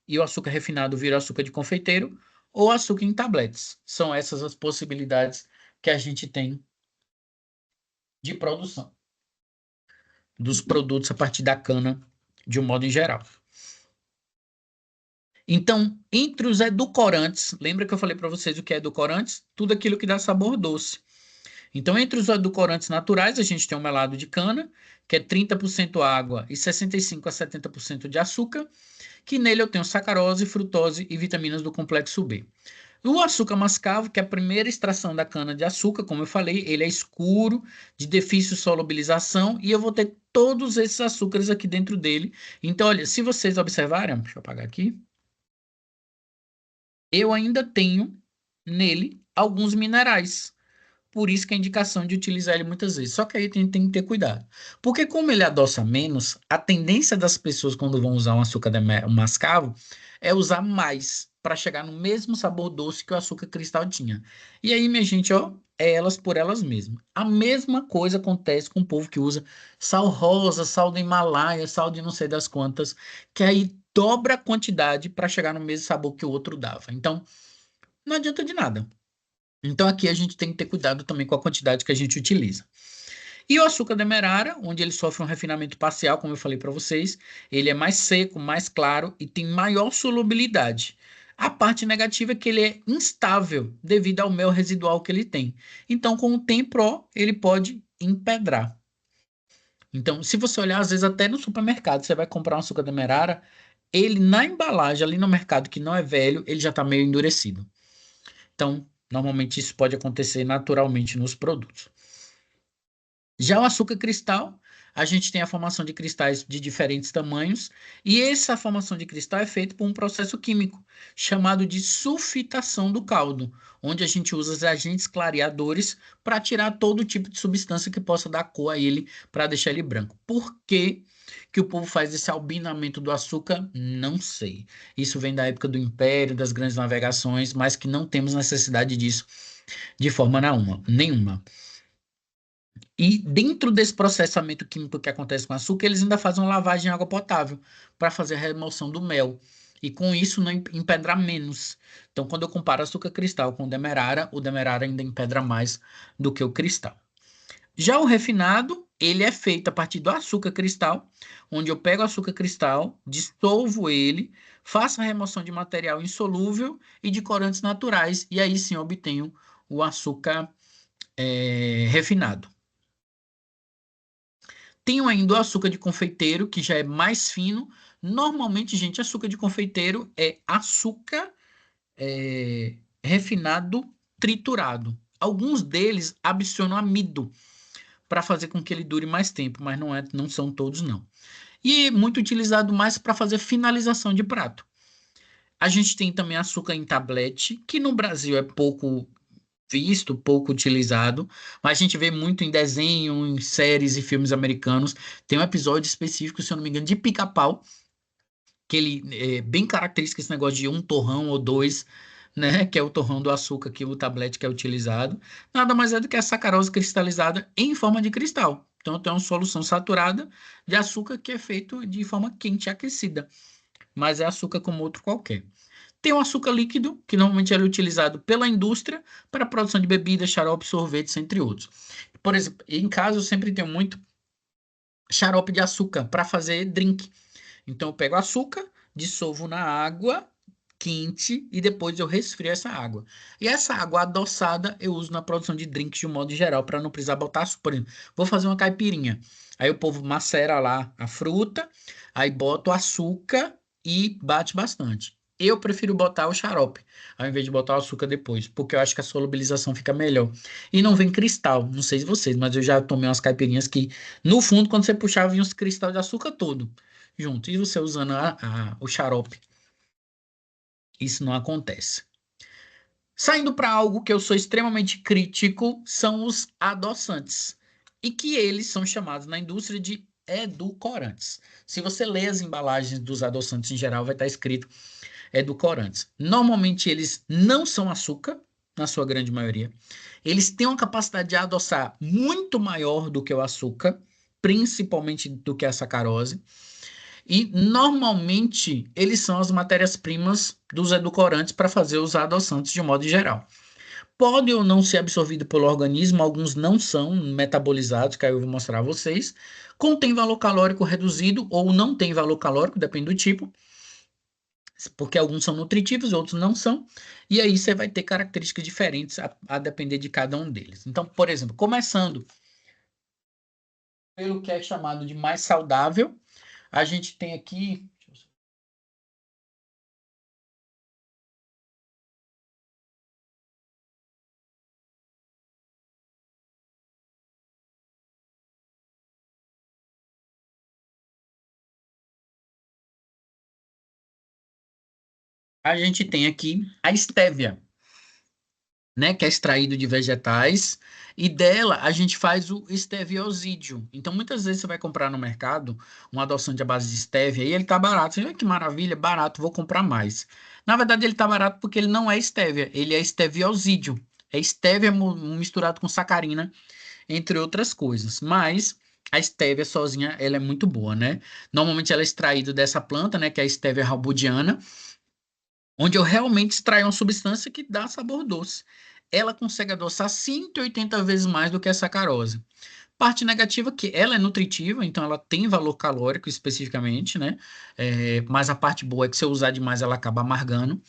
e o açúcar refinado vira açúcar de confeiteiro ou açúcar em tabletes. São essas as possibilidades que a gente tem de produção dos produtos a partir da cana, de um modo em geral. Então, entre os edulcorantes, lembra que eu falei para vocês o que é edulcorantes? Tudo aquilo que dá sabor doce. Então, entre os edulcorantes naturais, a gente tem o melado de cana, que é 30% água e 65 a 70% de açúcar, que nele eu tenho sacarose, frutose e vitaminas do complexo B. O açúcar mascavo, que é a primeira extração da cana-de-açúcar, como eu falei, ele é escuro, de difícil solubilização, e eu vou ter todos esses açúcares aqui dentro dele. Então, olha, se vocês observarem, deixa eu apagar aqui, eu ainda tenho nele alguns minerais. Por isso que a indicação de utilizar ele muitas vezes. Só que aí tem que ter cuidado. Porque como ele adoça menos, a tendência das pessoas quando vão usar um açúcar mascavo é usar mais para chegar no mesmo sabor doce que o açúcar cristal tinha. E aí, minha gente, ó, é elas por elas mesmas. A mesma coisa acontece com o povo que usa sal rosa, sal do Himalaia, sal de não sei das quantas, que aí dobra a quantidade para chegar no mesmo sabor que o outro dava. Então, não adianta de nada. Então aqui a gente tem que ter cuidado também com a quantidade que a gente utiliza. E o açúcar demerara, onde ele sofre um refinamento parcial, como eu falei para vocês, ele é mais seco, mais claro e tem maior solubilidade. A parte negativa é que ele é instável devido ao mel residual que ele tem. Então, com o tempo, ó, ele pode empedrar. Então, se você olhar, às vezes até no supermercado, você vai comprar um açúcar demerara, ele na embalagem, ali no mercado que não é velho, ele já está meio endurecido. Então, normalmente isso pode acontecer naturalmente nos produtos. Já o açúcar cristal, a gente tem a formação de cristais de diferentes tamanhos, e essa formação de cristal é feita por um processo químico chamado de sulfitação do caldo, onde a gente usa os agentes clareadores para tirar todo tipo de substância que possa dar cor a ele, para deixar ele branco. Por que que o povo faz esse albinamento do açúcar? Não sei. Isso vem da época do Império, das grandes navegações, mas que não temos necessidade disso de forma nenhuma. E dentro desse processamento químico que acontece com o açúcar, eles ainda fazem uma lavagem em água potável para fazer a remoção do mel. E com isso não empedra menos. Então, quando eu comparo açúcar cristal com o demerara ainda empedra mais do que o cristal. Já o refinado, ele é feito a partir do açúcar cristal, onde eu pego o açúcar cristal, dissolvo ele, faço a remoção de material insolúvel e de corantes naturais, e aí sim eu obtenho o açúcar refinado. Tenho ainda o açúcar de confeiteiro, que já é mais fino. Normalmente, gente, açúcar de confeiteiro é açúcar refinado triturado. Alguns deles adicionam amido para fazer com que ele dure mais tempo, mas não são todos, não. E é muito utilizado mais para fazer finalização de prato. A gente tem também açúcar em tablete, que no Brasil é pouco visto, pouco utilizado, mas a gente vê muito em desenho, em séries e filmes americanos. Tem um episódio específico, se eu não me engano, de Pica-Pau, que ele é bem característico esse negócio de um torrão ou dois, né, que é o torrão do açúcar que o tablete que é utilizado. Nada mais é do que a sacarose cristalizada em forma de cristal. Então tem uma solução saturada de açúcar que é feito de forma quente e aquecida, mas é açúcar como outro qualquer. Tem o açúcar líquido, que normalmente é utilizado pela indústria para a produção de bebidas, xarope, sorvetes, entre outros. Por exemplo, em casa eu sempre tenho muito xarope de açúcar para fazer drink. Então eu pego açúcar, dissolvo na água quente e depois eu resfrio essa água. E essa água adoçada eu uso na produção de drinks de um modo geral para não precisar botar açúcar. Por exemplo, vou fazer uma caipirinha. Aí o povo macera lá a fruta, aí bota o açúcar e bate bastante. Eu prefiro botar o xarope, ao invés de botar o açúcar depois, porque eu acho que a solubilização fica melhor. E não vem cristal, não sei se vocês, mas eu já tomei umas caipirinhas que, no fundo, quando você puxava, vinha os cristais de açúcar todo junto. E você usando o xarope, isso não acontece. Saindo para algo que eu sou extremamente crítico, são os adoçantes. E que eles são chamados na indústria de edulcorantes. Se você ler as embalagens dos adoçantes em geral, vai estar escrito edulcorantes. Normalmente eles não são açúcar, na sua grande maioria. Eles têm uma capacidade de adoçar muito maior do que o açúcar, principalmente do que a sacarose. E normalmente eles são as matérias-primas dos edulcorantes para fazer os adoçantes de um modo geral. Pode ou não ser absorvido pelo organismo, alguns não são metabolizados, que aí eu vou mostrar a vocês. Contém valor calórico reduzido ou não tem valor calórico, depende do tipo, porque alguns são nutritivos, outros não são. E aí você vai ter características diferentes a depender de cada um deles. Então, por exemplo, começando pelo que é chamado de mais saudável, a gente tem aqui. A gente tem aqui a estévia, né, que é extraído de vegetais, e dela a gente faz o esteviosídeo. Então, muitas vezes você vai comprar no mercado um adoçante à base de estévia e ele tá barato. Você vê que maravilha, barato, vou comprar mais. Na verdade, ele tá barato porque ele não é estévia, ele é esteviosídeo. É estévia misturado com sacarina, entre outras coisas. Mas a estévia sozinha, ela é muito boa, né? Normalmente ela é extraída dessa planta, né, que é a estévia halbudiana, onde eu realmente extraio uma substância que dá sabor doce. Ela consegue adoçar 180 vezes mais do que a sacarose. Parte negativa é que ela é nutritiva, então ela tem valor calórico especificamente, né? Mas a parte boa é que se eu usar demais ela acaba amargando.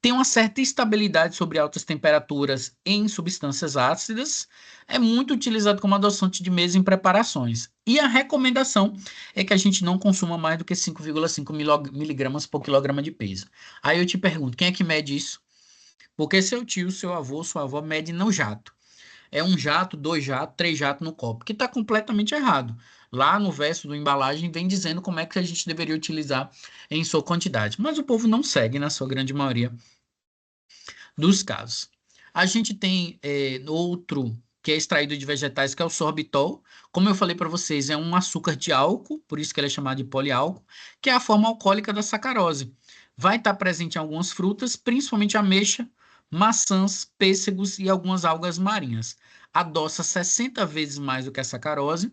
Tem uma certa estabilidade sobre altas temperaturas em substâncias ácidas. É muito utilizado como adoçante de mesa em preparações. E a recomendação é que a gente não consuma mais do que 5,5 miligramas por quilograma de peso. Aí eu te pergunto, quem é que mede isso? Porque seu tio, seu avô, sua avó mede no jato. É um jato, dois jatos, três jatos no copo, que está completamente errado. Lá no verso da embalagem vem dizendo como é que a gente deveria utilizar em sua quantidade. Mas o povo não segue, na sua grande maioria dos casos. A gente tem outro que é extraído de vegetais, que é o sorbitol. Como eu falei para vocês, é um açúcar de álcool, por isso que ele é chamado de poliálcool, que é a forma alcoólica da sacarose. Vai estar presente em algumas frutas, principalmente ameixa, maçãs, pêssegos e algumas algas marinhas. adoça 60 vezes mais do que a sacarose.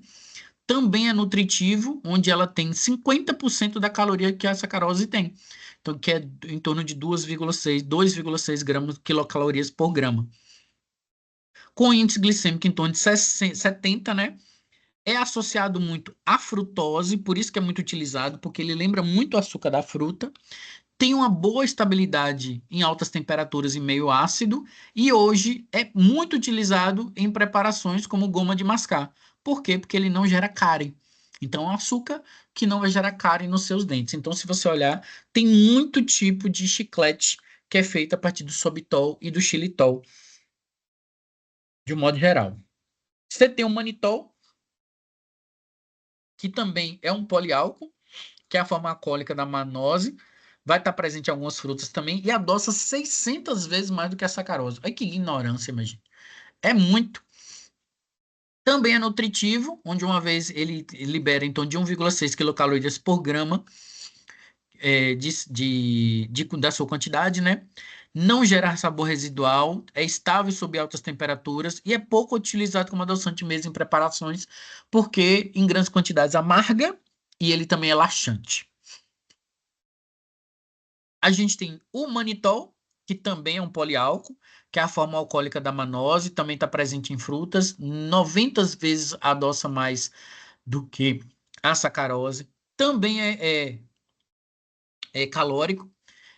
Também é nutritivo, onde ela tem 50% da caloria que a sacarose tem. Então, que é em torno de 2,6 gramas quilocalorias por grama. Com índice glicêmico em torno de 70, né? É associado muito à frutose, por isso que é muito utilizado, porque ele lembra muito o açúcar da fruta. Tem uma boa estabilidade em altas temperaturas e meio ácido, e hoje é muito utilizado em preparações como goma de mascar. Por quê? Porque ele não gera cárie. Então, é um açúcar que não vai gerar cárie nos seus dentes. Então, se você olhar, tem muito tipo de chiclete que é feito a partir do sorbitol e do xilitol, de um modo geral. Você tem o manitol, que também é um poliálcool, que é a forma alcoólica da manose, vai estar presente em algumas frutas também e adoça 600 vezes mais do que a sacarose. Olha que ignorância, imagina. É muito. Também é nutritivo, onde uma vez ele libera em torno de 1,6 quilocalorias por grama da sua quantidade, né? Não gera sabor residual, é estável sob altas temperaturas e é pouco utilizado como adoçante mesmo em preparações, porque em grandes quantidades amarga e ele também é laxante. A gente tem o manitol, que também é um poliálcool, que é a forma alcoólica da manose, também está presente em frutas, 90 vezes adoça mais do que a sacarose. Também é calórico.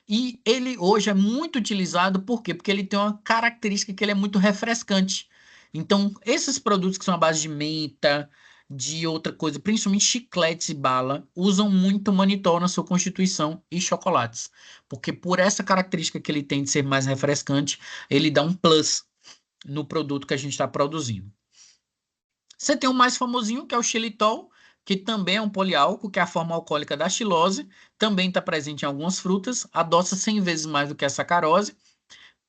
E ele hoje é muito utilizado, por quê? Porque ele tem uma característica que ele é muito refrescante. Então, esses produtos que são à base de menta, de outra coisa, principalmente chicletes e bala, usam muito manitol na sua constituição e chocolates. Porque por essa característica que ele tem de ser mais refrescante, ele dá um plus no produto que a gente está produzindo. Você tem o mais famosinho, que é o xilitol, que também é um poliálcool, que é a forma alcoólica da xilose, também está presente em algumas frutas, adoça 100 vezes mais do que a sacarose,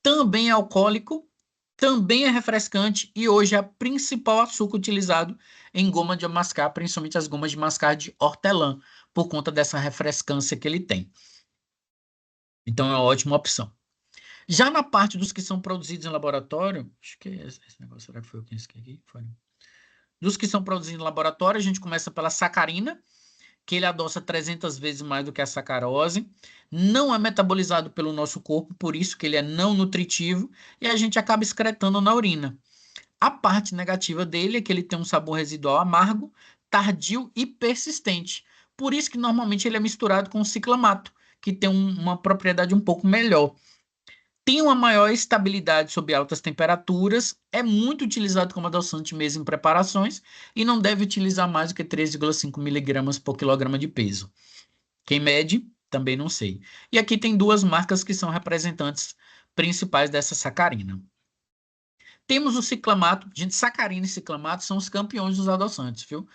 também é alcoólico, também é refrescante e hoje é o principal açúcar utilizado em goma de mascar, principalmente as gomas de mascar de hortelã, por conta dessa refrescância que ele tem. Então é uma ótima opção. Já na parte dos que são produzidos em laboratório, acho que esse negócio, será que foi o que aqui? Foi. Dos que são produzidos em laboratório, a gente começa pela sacarina, que ele adoça 300 vezes mais do que a sacarose, não é metabolizado pelo nosso corpo, por isso que ele é não nutritivo, e a gente acaba excretando na urina. A parte negativa dele é que ele tem um sabor residual amargo, tardio e persistente. Por isso que normalmente ele é misturado com o ciclamato, que tem uma propriedade um pouco melhor. Tem uma maior estabilidade sob altas temperaturas, é muito utilizado como adoçante mesmo em preparações e não deve utilizar mais do que 3,5 miligramas por quilograma de peso. Quem mede, também não sei. E aqui tem duas marcas que são representantes principais dessa sacarina. Temos o ciclamato, gente, sacarina e ciclamato são os campeões dos adoçantes, viu?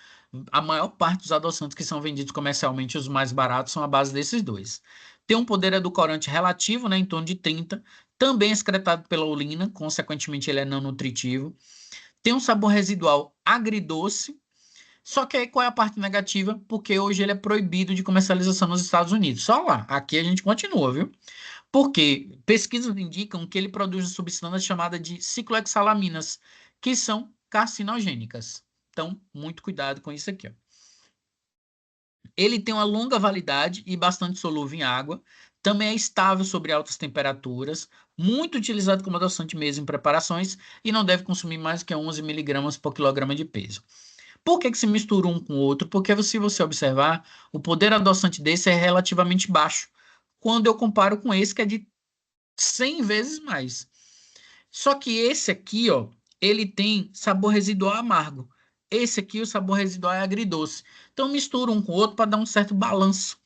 A maior parte dos adoçantes que são vendidos comercialmente, os mais baratos, são a base desses dois. Tem um poder edulcorante relativo, né, em torno de 30, também excretado pela urina, consequentemente ele é não nutritivo. Tem um sabor residual agridoce, só que aí qual é a parte negativa? Porque hoje ele é proibido de comercialização nos Estados Unidos. Só lá, aqui a gente continua, viu? Porque pesquisas indicam que ele produz uma substância chamada de ciclohexalaminas, que são carcinogênicas. Então, muito cuidado com isso aqui, ó. Ele tem uma longa validade e bastante solúvel em água. Também é estável sobre altas temperaturas, muito utilizado como adoçante mesmo em preparações e não deve consumir mais que 11 miligramas por quilograma de peso. Por que se mistura um com o outro? Porque se você observar, o poder adoçante desse é relativamente baixo, quando eu comparo com esse que é de 100 vezes mais. Só que esse aqui, ó, ele tem sabor residual amargo. Esse aqui, o sabor residual é agridoce. Então, mistura um com o outro para dar um certo balanço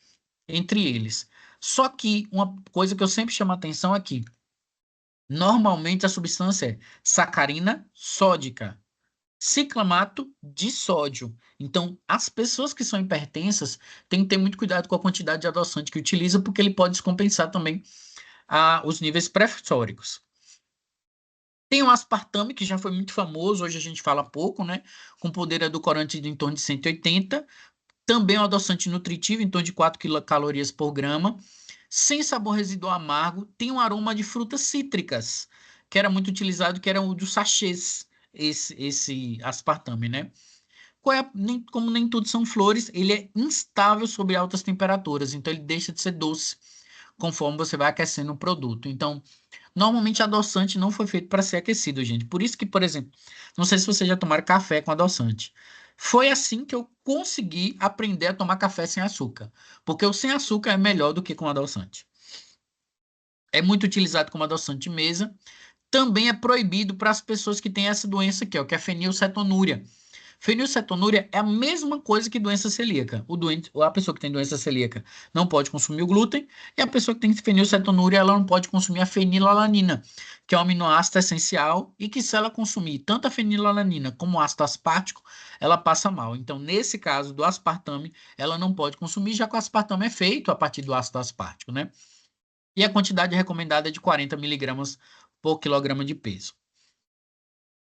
entre eles. Só que uma coisa que eu sempre chamo a atenção aqui, normalmente a substância é sacarina sódica, ciclamato de sódio. Então, as pessoas que são hipertensas têm que ter muito cuidado com a quantidade de adoçante que utiliza, porque ele pode descompensar também os níveis pressóricos. Tem o aspartame, que já foi muito famoso, hoje a gente fala pouco, né? Com poder edulcorante de em torno de 180. Também é um adoçante nutritivo, em torno de 4 quilocalorias por grama. Sem sabor residual amargo. Tem um aroma de frutas cítricas, que era muito utilizado, que era o dos sachês. esse aspartame, né? Como nem tudo são flores, ele é instável sob altas temperaturas, então ele deixa de ser doce conforme você vai aquecendo o produto. Então, normalmente adoçante não foi feito para ser aquecido, gente. Por isso que, por exemplo, não sei se vocês já tomaram café com adoçante. Foi assim que eu consegui aprender a tomar café sem açúcar, porque o sem açúcar é melhor do que com adoçante. É muito utilizado como adoçante de mesa. Também é proibido para as pessoas que têm essa doença aqui, ó, que é a fenilcetonúria. Fenilcetonúria é a mesma coisa que doença celíaca. A pessoa que tem doença celíaca não pode consumir o glúten, e a pessoa que tem fenilcetonúria, ela não pode consumir a fenilalanina, que é um aminoácido essencial, e que se ela consumir tanto a fenilalanina como o ácido aspartico, ela passa mal. Então, nesse caso do aspartame, ela não pode consumir, já que o aspartame é feito a partir do ácido aspartico, né? E a quantidade recomendada é de 40 miligramas por quilograma de peso.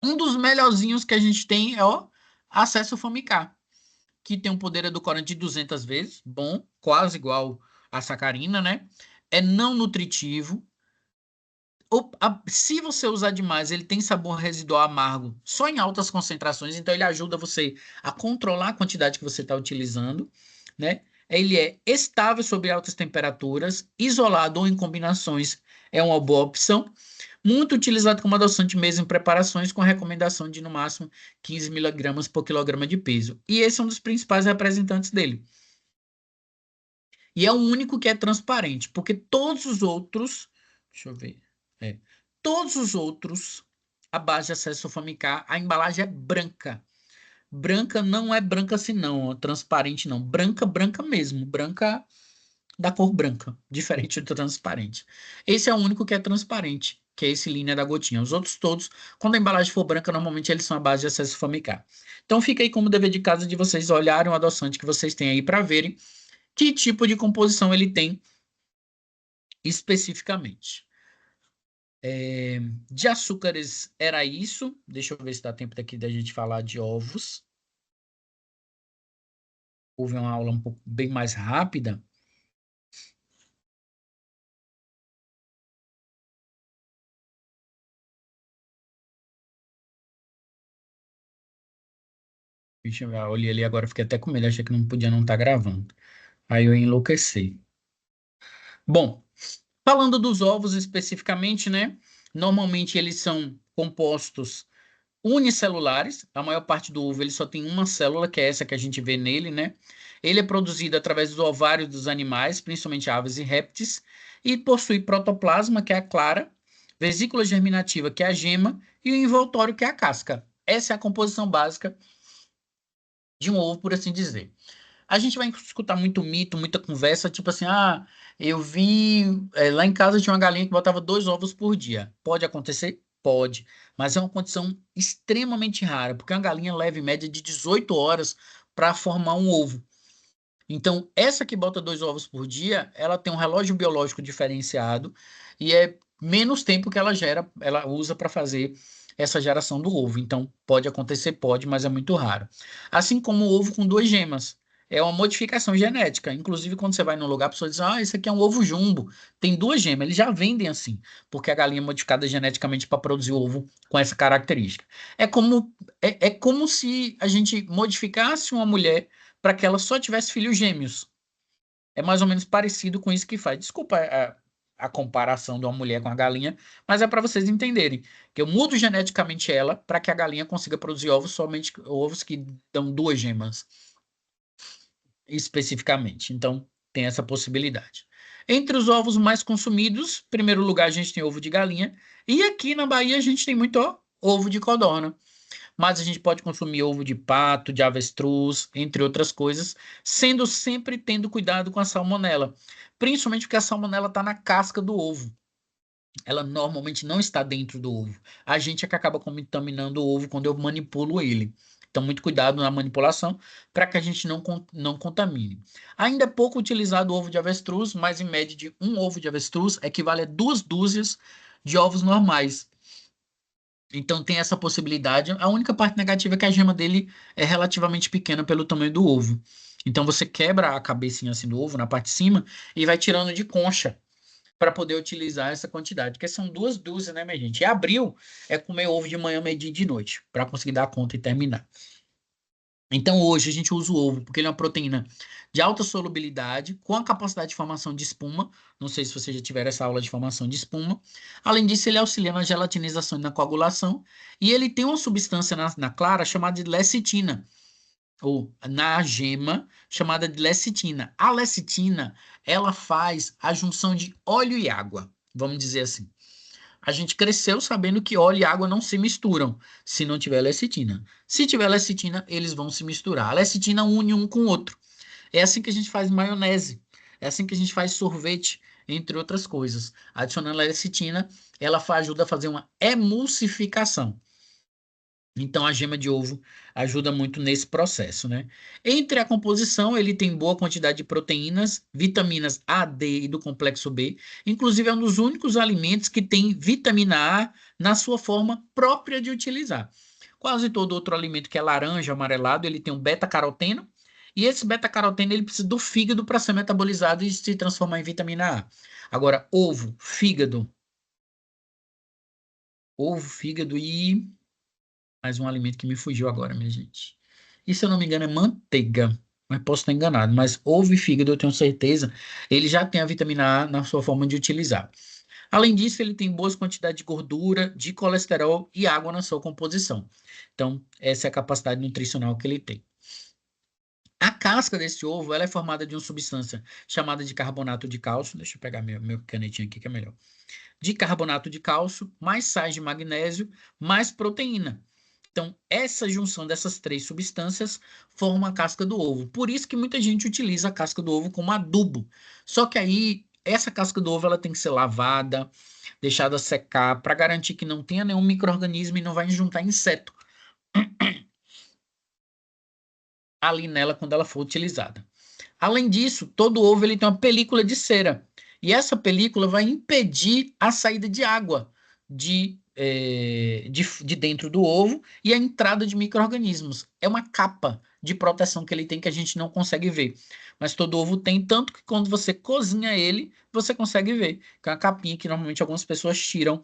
Um dos melhorzinhos que a gente tem é o acesso Famicar, que tem um poder edulcorante de 200 vezes, bom, quase igual à sacarina, né? É não nutritivo. Se você usar demais, ele tem sabor residual amargo só em altas concentrações, então ele ajuda você a controlar a quantidade que você está utilizando, né? Ele é estável sob altas temperaturas, isolado ou em combinações, é uma boa opção. Muito utilizado como adoçante mesmo em preparações, com recomendação de no máximo 15 miligramas por quilograma de peso. E esse é um dos principais representantes dele. E é o único que é transparente, porque todos os outros, deixa eu ver, é, todos os outros, a base de acesso Famicar, a embalagem é branca. Branca não é branca assim não, transparente não. Branca, branca mesmo, branca da cor branca, diferente do transparente. Esse é o único que é transparente, que é esse linha da gotinha. Os outros todos, quando a embalagem for branca, normalmente eles são a base de acesso Famicar. Então fica aí como dever de casa de vocês olharem o adoçante que vocês têm aí para verem que tipo de composição ele tem especificamente. De açúcares era isso. Deixa eu ver se dá tempo daqui da gente falar de ovos. Houve uma aula um pouco bem mais rápida. Deixa eu ver, eu olhei ali agora, fiquei até com medo, achei que não podia não estar gravando. Aí eu enlouqueci. Bom, falando dos ovos especificamente, né? Normalmente eles são compostos unicelulares. A maior parte do ovo ele só tem uma célula, que é essa que a gente vê nele, né? Ele é produzido através dos ovários dos animais, principalmente aves e répteis, e possui protoplasma, que é a clara, vesícula germinativa, que é a gema, e o envoltório, que é a casca. Essa é a composição básica de um ovo, por assim dizer. A gente vai escutar muito mito, muita conversa, tipo assim, eu vi, lá em casa tinha uma galinha que botava 2 ovos por dia. Pode acontecer? Pode, mas é uma condição extremamente rara, porque uma galinha leva em média de 18 horas para formar um ovo. Então, essa que bota 2 ovos por dia, ela tem um relógio biológico diferenciado e é menos tempo que ela usa para fazer essa geração do ovo. Então, pode acontecer, pode, mas é muito raro. Assim como o ovo com 2 gemas. É uma modificação genética. Inclusive, quando você vai num lugar, a pessoa diz: esse aqui é um ovo jumbo, tem 2 gemas. Eles já vendem assim, porque a galinha é modificada geneticamente para produzir ovo com essa característica. É como se a gente modificasse uma mulher para que ela só tivesse filhos gêmeos. É mais ou menos parecido com isso que faz. Desculpa a comparação de uma mulher com a galinha, mas é para vocês entenderem que eu mudo geneticamente ela para que a galinha consiga produzir ovos, somente ovos que dão 2 gemas especificamente. Então, tem essa possibilidade. Entre os ovos mais consumidos, em primeiro lugar, a gente tem ovo de galinha, e aqui na Bahia a gente tem muito ovo de codorna, mas a gente pode consumir ovo de pato, de avestruz, entre outras coisas, sendo sempre tendo cuidado com a salmonela, principalmente porque a salmonela está na casca do ovo. Ela normalmente não está dentro do ovo. A gente é que acaba contaminando o ovo quando eu manipulo ele. Então, muito cuidado na manipulação para que a gente não contamine. Ainda é pouco utilizado o ovo de avestruz, mas em média de um ovo de avestruz equivale a 2 dúzias de ovos normais. Então tem essa possibilidade. A única parte negativa é que a gema dele é relativamente pequena pelo tamanho do ovo. Então você quebra a cabecinha assim do ovo na parte de cima e vai tirando de concha. para poder utilizar essa quantidade, porque são 2 dúzias, né, minha gente? E abril é comer ovo de manhã, meio-dia e de noite, para conseguir dar conta e terminar. Então, hoje a gente usa o ovo porque ele é uma proteína de alta solubilidade, com a capacidade de formação de espuma. Não sei se você já tiver essa aula de formação de espuma. Além disso, ele auxilia na gelatinização e na coagulação. E ele tem uma substância na clara chamada de lecitina, ou na gema, chamada de lecitina. A lecitina, ela faz a junção de óleo e água, vamos dizer assim. A gente cresceu sabendo que óleo e água não se misturam se não tiver lecitina. Se tiver lecitina, eles vão se misturar. A lecitina une um com o outro. É assim que a gente faz maionese. É assim que a gente faz sorvete, entre outras coisas. Adicionando a lecitina, ela ajuda a fazer uma emulsificação. Então, a gema de ovo ajuda muito nesse processo, né? Entre a composição, ele tem boa quantidade de proteínas, vitaminas A, D e do complexo B. Inclusive, é um dos únicos alimentos que tem vitamina A na sua forma própria de utilizar. Quase todo outro alimento que é laranja, amarelado, ele tem um beta-caroteno. E esse beta-caroteno, ele precisa do fígado para ser metabolizado e se transformar em vitamina A. Agora, ovo, fígado e mais um alimento que me fugiu agora, minha gente. E se eu não me engano é manteiga, mas posso estar enganado. Mas ovo e fígado, eu tenho certeza, ele já tem a vitamina A na sua forma de utilizar. Além disso, ele tem boas quantidades de gordura, de colesterol e água na sua composição. Então, essa é a capacidade nutricional que ele tem. A casca desse ovo, ela é formada de uma substância chamada de carbonato de cálcio. Deixa eu pegar meu canetinho aqui que é melhor. De carbonato de cálcio, mais sais de magnésio, mais proteína. Então, essa junção dessas 3 substâncias forma a casca do ovo. Por isso que muita gente utiliza a casca do ovo como adubo. Só que aí, essa casca do ovo ela tem que ser lavada, deixada secar, para garantir que não tenha nenhum micro-organismo e não vai juntar inseto ali nela quando ela for utilizada. Além disso, todo ovo ele tem uma película de cera. E essa película vai impedir a saída de água de dentro do ovo e a entrada de micro-organismos. É uma capa de proteção que ele tem que a gente não consegue ver. Mas todo ovo tem, tanto que quando você cozinha ele, você consegue ver. Que é uma capinha que normalmente algumas pessoas tiram,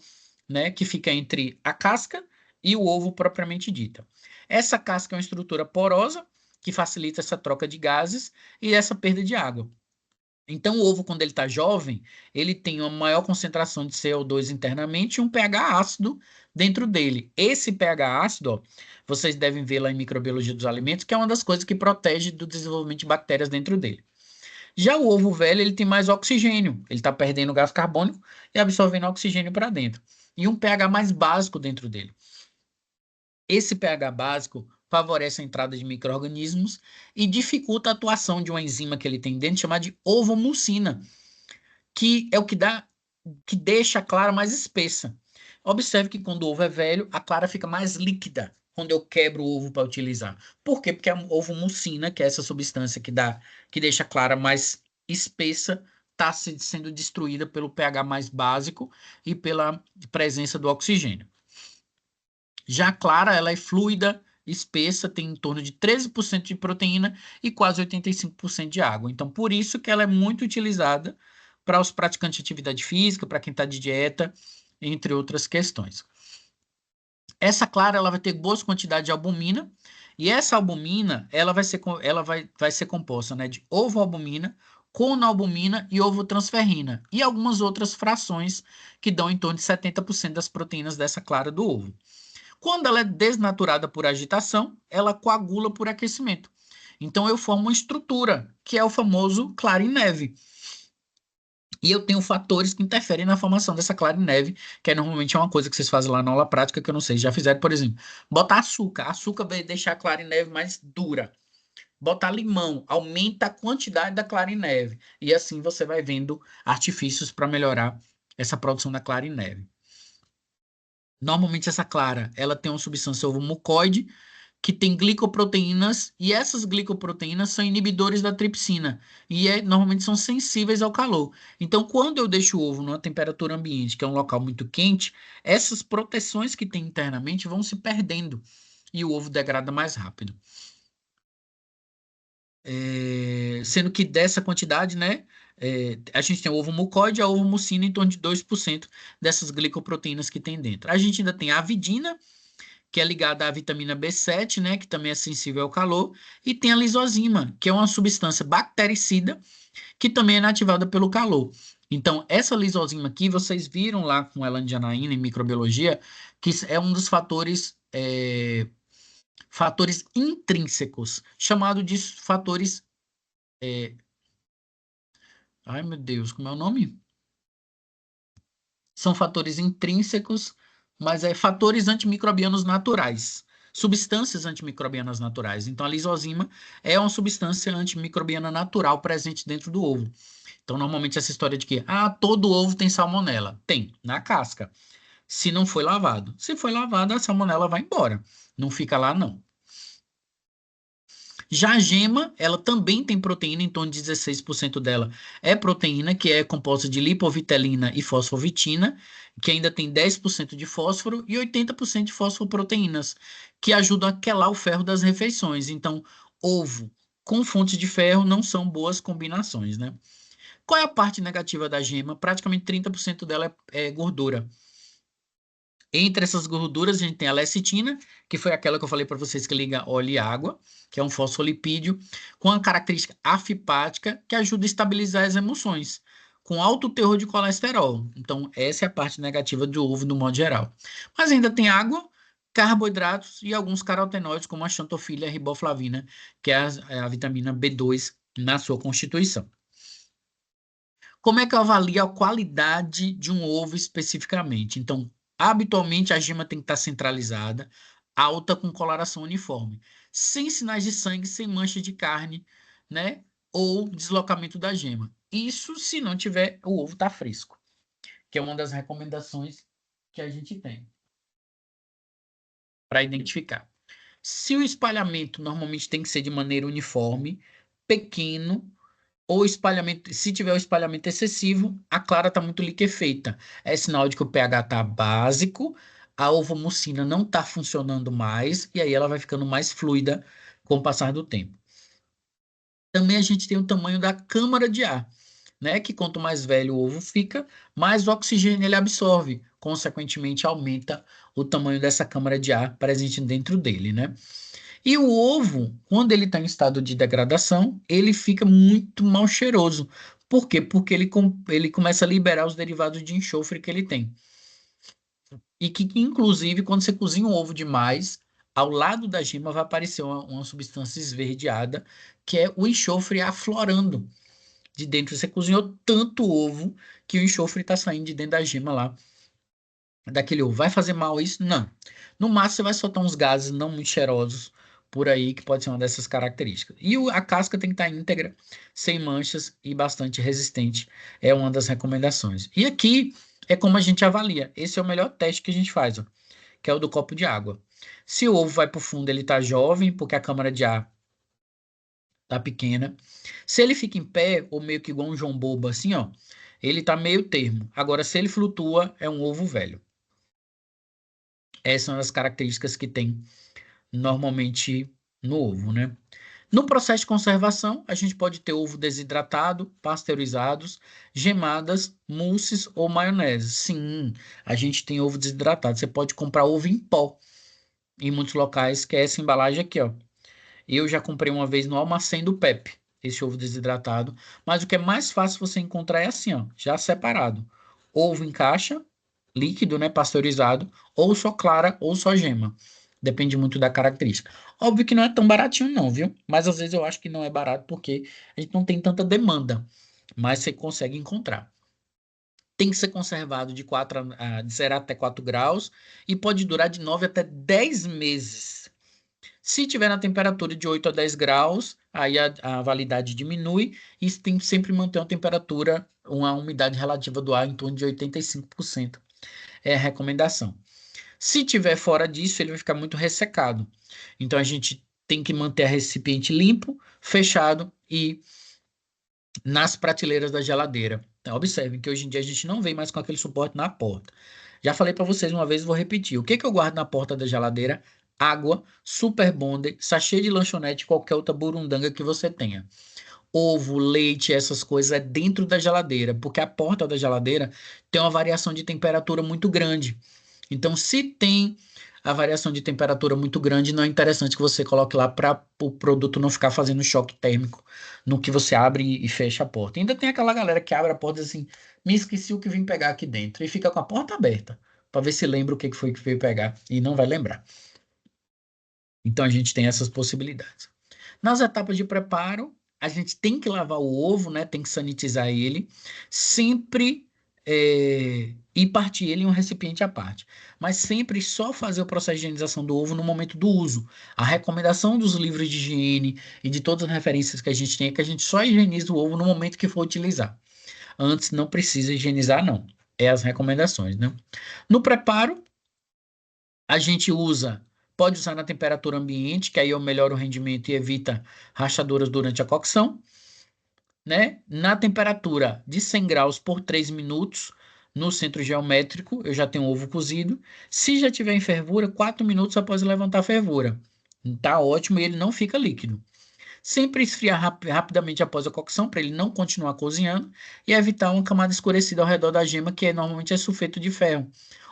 né? Que fica entre a casca e o ovo propriamente dita. Essa casca é uma estrutura porosa que facilita essa troca de gases e essa perda de água. Então, o ovo, quando ele está jovem, ele tem uma maior concentração de CO2 internamente e um pH ácido dentro dele. Esse pH ácido, ó, vocês devem ver lá em microbiologia dos alimentos, que é uma das coisas que protege do desenvolvimento de bactérias dentro dele. Já o ovo velho, ele tem mais oxigênio. Ele está perdendo gás carbônico e absorvendo oxigênio para dentro. E um pH mais básico dentro dele. Esse pH básico favorece a entrada de micro-organismos e dificulta a atuação de uma enzima que ele tem dentro, chamada de ovomucina, que é o que deixa a clara mais espessa. Observe que quando o ovo é velho, a clara fica mais líquida quando eu quebro o ovo para utilizar. Por quê? Porque a ovomucina, que é essa substância que deixa a clara mais espessa, está sendo destruída pelo pH mais básico e pela presença do oxigênio. Já a clara, ela é fluida, espessa, tem em torno de 13% de proteína e quase 85% de água. Então, por isso que ela é muito utilizada para os praticantes de atividade física, para quem está de dieta, entre outras questões. Essa clara, ela vai ter boas quantidades de albumina, e essa albumina, ela vai ser composta, né, de ovoalbumina, conoalbumina e ovotransferrina, e algumas outras frações que dão em torno de 70% das proteínas dessa clara do ovo. Quando ela é desnaturada por agitação, ela coagula por aquecimento. Então eu formo uma estrutura, que é o famoso clara em neve. E eu tenho fatores que interferem na formação dessa clara em neve, que normalmente é uma coisa que vocês fazem lá na aula prática, que eu não sei, já fizeram, por exemplo, botar açúcar. Açúcar vai deixar a clara em neve mais dura. Botar limão, aumenta a quantidade da clara em neve. E assim você vai vendo artifícios para melhorar essa produção da clara em neve. Normalmente essa clara, ela tem uma substância ovomucoide, que tem glicoproteínas, e essas glicoproteínas são inibidores da tripsina, e normalmente são sensíveis ao calor. Então, quando eu deixo o ovo numa temperatura ambiente, que é um local muito quente, essas proteções que tem internamente vão se perdendo, e o ovo degrada mais rápido. Sendo que dessa quantidade, né, A gente tem o ovo mucoide, a ovo mucina em torno de 2% dessas glicoproteínas que tem dentro. A gente ainda tem a avidina, que é ligada à vitamina B7, né, que também é sensível ao calor, e tem a lisozima, que é uma substância bactericida que também é inativada pelo calor. Então, essa lisozima aqui, vocês viram lá com Ellen Janaína em microbiologia, que é um dos fatores intrínsecos, chamado de fatores. é, Ai, meu Deus, como é o nome? São fatores intrínsecos, mas é fatores antimicrobianos naturais, substâncias antimicrobianas naturais. Então, a lisozima é uma substância antimicrobiana natural presente dentro do ovo. Então, normalmente essa história de que todo ovo tem salmonela. Tem, na casca. Se não foi lavado. Se foi lavado, a salmonela vai embora. Não fica lá, não. Já a gema, ela também tem proteína, em torno de 16% dela é proteína, que é composta de lipovitelina e fosfovitina, que ainda tem 10% de fósforo e 80% de fosfoproteínas, que ajudam a quelar o ferro das refeições. Então, ovo com fonte de ferro não são boas combinações, né? Qual é a parte negativa da gema? Praticamente 30% dela é gordura. Entre essas gorduras, a gente tem a lecitina, que foi aquela que eu falei para vocês que liga óleo e água, que é um fosfolipídio, com a característica afipática, que ajuda a estabilizar as emoções, com alto teor de colesterol. Então, essa é a parte negativa do ovo, no modo geral. Mas ainda tem água, carboidratos e alguns carotenoides, como a xantofila e a riboflavina, que é a vitamina B2 na sua constituição. Como é que eu avalio a qualidade de um ovo especificamente? Então, habitualmente a gema tem que estar centralizada, alta com coloração uniforme, sem sinais de sangue, sem mancha de carne, né? Ou deslocamento da gema. Isso se não tiver, o ovo está fresco, que é uma das recomendações que a gente tem para identificar. Se o espalhamento normalmente tem que ser de maneira uniforme, pequeno, ou espalhamento, se tiver o espalhamento excessivo, a clara está muito liquefeita. É sinal de que o pH está básico, a ovomucina não está funcionando mais, e aí ela vai ficando mais fluida com o passar do tempo. Também a gente tem o tamanho da câmara de ar, né? Que quanto mais velho o ovo fica, mais oxigênio ele absorve. Consequentemente, aumenta o tamanho dessa câmara de ar presente dentro dele, né? E o ovo, quando ele está em estado de degradação, ele fica muito mal cheiroso. Por quê? Porque ele começa a liberar os derivados de enxofre que ele tem. E que, inclusive, quando você cozinha um ovo demais, ao lado da gema vai aparecer uma substância esverdeada, que é o enxofre aflorando de dentro. Você cozinhou tanto ovo que o enxofre está saindo de dentro da gema lá, daquele ovo. Vai fazer mal isso? Não. No máximo, você vai soltar uns gases não muito cheirosos por aí, que pode ser uma dessas características. E a casca tem que estar íntegra, sem manchas e bastante resistente. É uma das recomendações. E aqui é como a gente avalia. Esse é o melhor teste que a gente faz, ó, que é o do copo de água. Se o ovo vai para o fundo, ele está jovem, porque a câmara de ar tá pequena. Se ele fica em pé, ou meio que igual um João Bobo, assim, ó, ele tá meio termo. Agora, se ele flutua, é um ovo velho. Essas são as características que tem normalmente no ovo, né? No processo de conservação, a gente pode ter ovo desidratado, pasteurizados, gemadas, mousses ou maionese. Sim, a gente tem ovo desidratado. Você pode comprar ovo em pó em muitos locais, que é essa embalagem aqui, ó. Eu já comprei uma vez no Almacém do Pepe, esse ovo desidratado. Mas o que é mais fácil você encontrar é assim, ó, já separado. Ovo em caixa, líquido, né, pasteurizado, ou só clara ou só gema. Depende muito da característica. Óbvio que não é tão baratinho não, viu? Mas às vezes eu acho que não é barato porque a gente não tem tanta demanda. Mas você consegue encontrar. Tem que ser conservado de 0 até 4 graus e pode durar de 9 até 10 meses. Se tiver na temperatura de 8 a 10 graus, aí a validade diminui e tem que sempre manter uma temperatura, uma umidade relativa do ar em torno de 85%. É a recomendação. Se tiver fora disso, ele vai ficar muito ressecado. Então a gente tem que manter a recipiente limpo, fechado e nas prateleiras da geladeira. Então, observem que hoje em dia a gente não vem mais com aquele suporte na porta. Já falei para vocês uma vez, vou repetir. O que que eu guardo na porta da geladeira? Água, Super Bonder, sachê de lanchonete, qualquer outra burundanga que você tenha. ovo, leite, essas coisas é dentro da geladeira, porque a porta da geladeira tem uma variação de temperatura muito grande. Então, se tem a variação de temperatura muito grande, não é interessante que você coloque lá para o produto não ficar fazendo choque térmico no que você abre e fecha a porta. Ainda tem aquela galera que abre a porta e diz assim, me esqueci o que vim pegar aqui dentro, e fica com a porta aberta, para ver se lembra o que foi que veio pegar, e não vai lembrar. Então, a gente tem essas possibilidades. Nas etapas de preparo, a gente tem que lavar o ovo, né? Tem que sanitizar ele, sempre e partir ele em um recipiente à parte. Mas sempre só fazer o processo de higienização do ovo no momento do uso. A recomendação dos livros de higiene e de todas as referências que a gente tem é que a gente só higieniza o ovo no momento que for utilizar. Antes não precisa higienizar, não. É as recomendações, né? No preparo, a gente pode usar na temperatura ambiente, que aí eu melhoro o rendimento e evita rachaduras durante a cocção, né? Na temperatura de 100 graus por 3 minutos, no centro geométrico, eu já tenho o ovo cozido. Se já tiver em fervura, 4 minutos após levantar a fervura. Tá ótimo e ele não fica líquido. Sempre esfriar rapidamente após a cocção, para ele não continuar cozinhando, e evitar uma camada escurecida ao redor da gema, que normalmente é sulfeto de ferro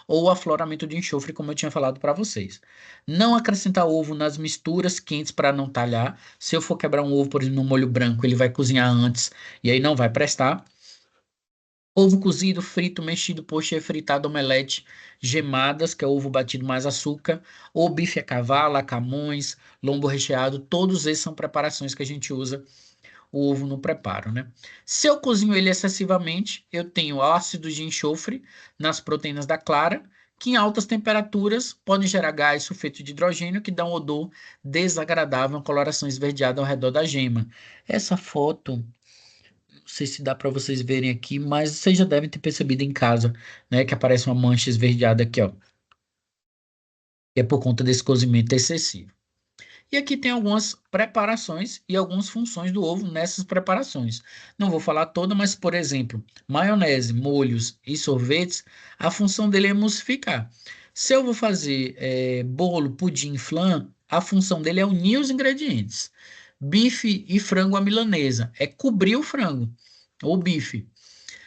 ou afloramento de enxofre, como eu tinha falado para vocês. Não acrescentar ovo nas misturas quentes para não talhar. Se eu for quebrar um ovo, por exemplo, no molho branco, ele vai cozinhar antes e aí não vai prestar. Ovo cozido, frito, mexido, pochê, fritado, omelete, gemadas, que é ovo batido mais açúcar, ou bife a cavalo, a Camões, lombo recheado, todos esses são preparações que a gente usa o ovo no preparo, né? Se eu cozinho ele excessivamente, eu tenho ácido de enxofre nas proteínas da clara, que em altas temperaturas podem gerar gás, sulfeto de hidrogênio, que dá um odor desagradável, uma coloração esverdeada ao redor da gema. Essa foto, não sei se dá para vocês verem aqui, mas vocês já devem ter percebido em casa, né, que aparece uma mancha esverdeada aqui, ó. E é por conta desse cozimento excessivo. E aqui tem algumas preparações e algumas funções do ovo nessas preparações. Não vou falar toda, mas, por exemplo, maionese, molhos e sorvetes, a função dele é emulsificar. Se eu vou fazer bolo, pudim, flan, a função dele é unir os ingredientes. Bife e frango à milanesa é cobrir o frango ou bife.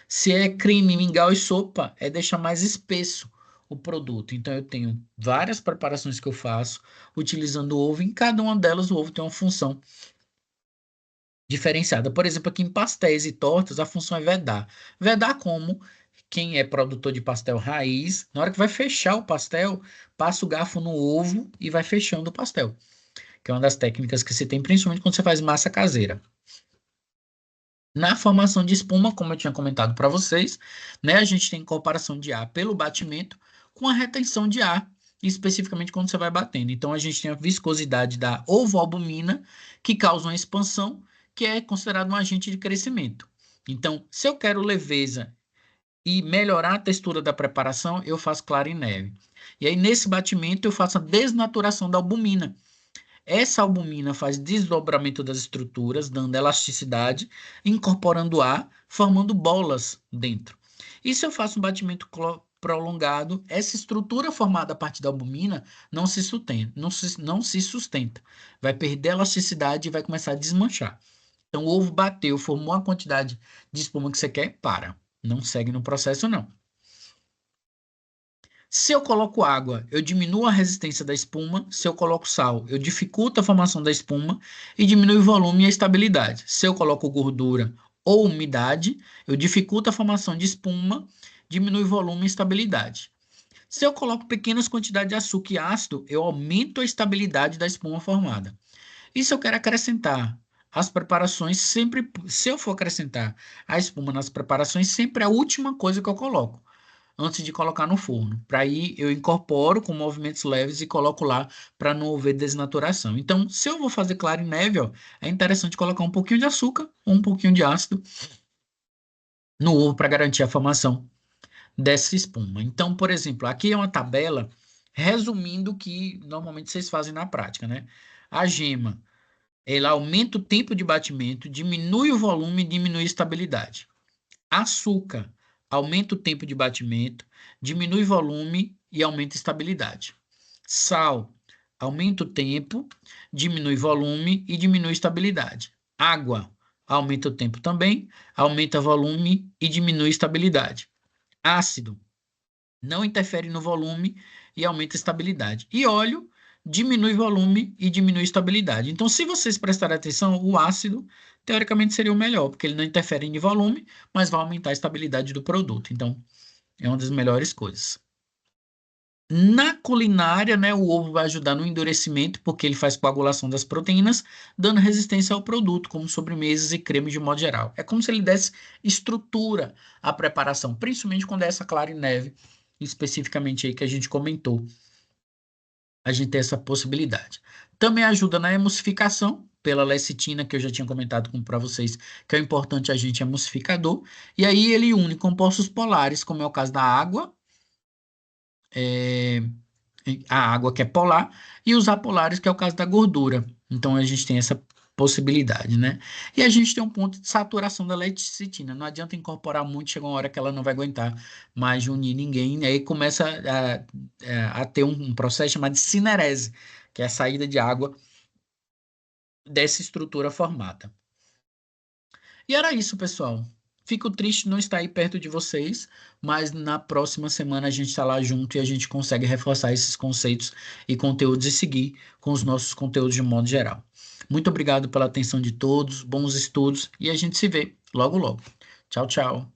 Se é creme, mingau e sopa, é deixar mais espesso o produto. Então, eu tenho várias preparações que eu faço utilizando o ovo. Em cada uma delas, o ovo tem uma função diferenciada. Por exemplo, aqui em pastéis e tortas, a função é vedar. Vedar como quem é produtor de pastel raiz, na hora que vai fechar o pastel, passa o garfo no ovo e vai fechando o pastel, que é uma das técnicas que se tem, principalmente quando você faz massa caseira. Na formação de espuma, como eu tinha comentado para vocês, né, a gente tem incorporação de ar pelo batimento com a retenção de ar, especificamente quando você vai batendo. Então, a gente tem a viscosidade da ovoalbumina, que causa uma expansão, que é considerado um agente de crescimento. Então, se eu quero leveza e melhorar a textura da preparação, eu faço clara em neve. E aí, nesse batimento, eu faço a desnaturação da albumina. Essa albumina faz desdobramento das estruturas, dando elasticidade, incorporando ar, formando bolas dentro. E se eu faço um batimento prolongado, essa estrutura formada a partir da albumina não se sustenta, não se sustenta. Vai perder elasticidade e vai começar a desmanchar. Então, o ovo bateu, formou a quantidade de espuma que você quer, para. Não segue no processo, não. Se eu coloco água, eu diminuo a resistência da espuma. Se eu coloco sal, eu dificulto a formação da espuma e diminuo o volume e a estabilidade. Se eu coloco gordura ou umidade, eu dificulto a formação de espuma, diminui o volume e estabilidade. Se eu coloco pequenas quantidades de açúcar e ácido, eu aumento a estabilidade da espuma formada. E se eu quero acrescentar as preparações, sempre, se eu for acrescentar a espuma nas preparações, sempre é a última coisa que eu coloco antes de colocar no forno. Para aí eu incorporo com movimentos leves e coloco lá para não haver desnaturação. Então, se eu vou fazer clara em neve, ó, é interessante colocar um pouquinho de açúcar ou um pouquinho de ácido no ovo para garantir a formação dessa espuma. Então, por exemplo, aqui é uma tabela resumindo o que normalmente vocês fazem na prática, né? A gema, ela aumenta o tempo de batimento, diminui o volume e diminui a estabilidade. Açúcar aumenta o tempo de batimento, diminui o volume e aumenta a estabilidade. Sal aumenta o tempo, diminui o volume e diminui a estabilidade. Água aumenta o tempo também, aumenta volume e diminui estabilidade. Ácido não interfere no volume e aumenta a estabilidade. E óleo diminui volume e diminui estabilidade. Então, se vocês prestarem atenção, o ácido, teoricamente, seria o melhor, porque ele não interfere em volume, mas vai aumentar a estabilidade do produto. Então, é uma das melhores coisas. Na culinária, né, o ovo vai ajudar no endurecimento, porque ele faz coagulação das proteínas, dando resistência ao produto, como sobremesas e cremes de modo geral. É como se ele desse estrutura à preparação, principalmente quando é essa clara em neve, especificamente aí que a gente comentou. A gente tem essa possibilidade. Também ajuda na emulsificação, pela lecitina, que eu já tinha comentado para vocês, que é importante agente emulsificador. E aí ele une compostos polares, como é o caso da água, é, a água que é polar, e os apolares, que é o caso da gordura. Então a gente tem essa possibilidade, né? E a gente tem um ponto de saturação da lecitina. Não adianta incorporar muito, chega uma hora que ela não vai aguentar mais unir ninguém, e aí começa a ter um processo chamado de cinerese, que é a saída de água dessa estrutura formada. E era isso, pessoal. Fico triste não estar aí perto de vocês, mas na próxima semana a gente está lá junto e a gente consegue reforçar esses conceitos e conteúdos e seguir com os nossos conteúdos de modo geral. Muito obrigado pela atenção de todos, bons estudos e a gente se vê logo logo. Tchau, tchau.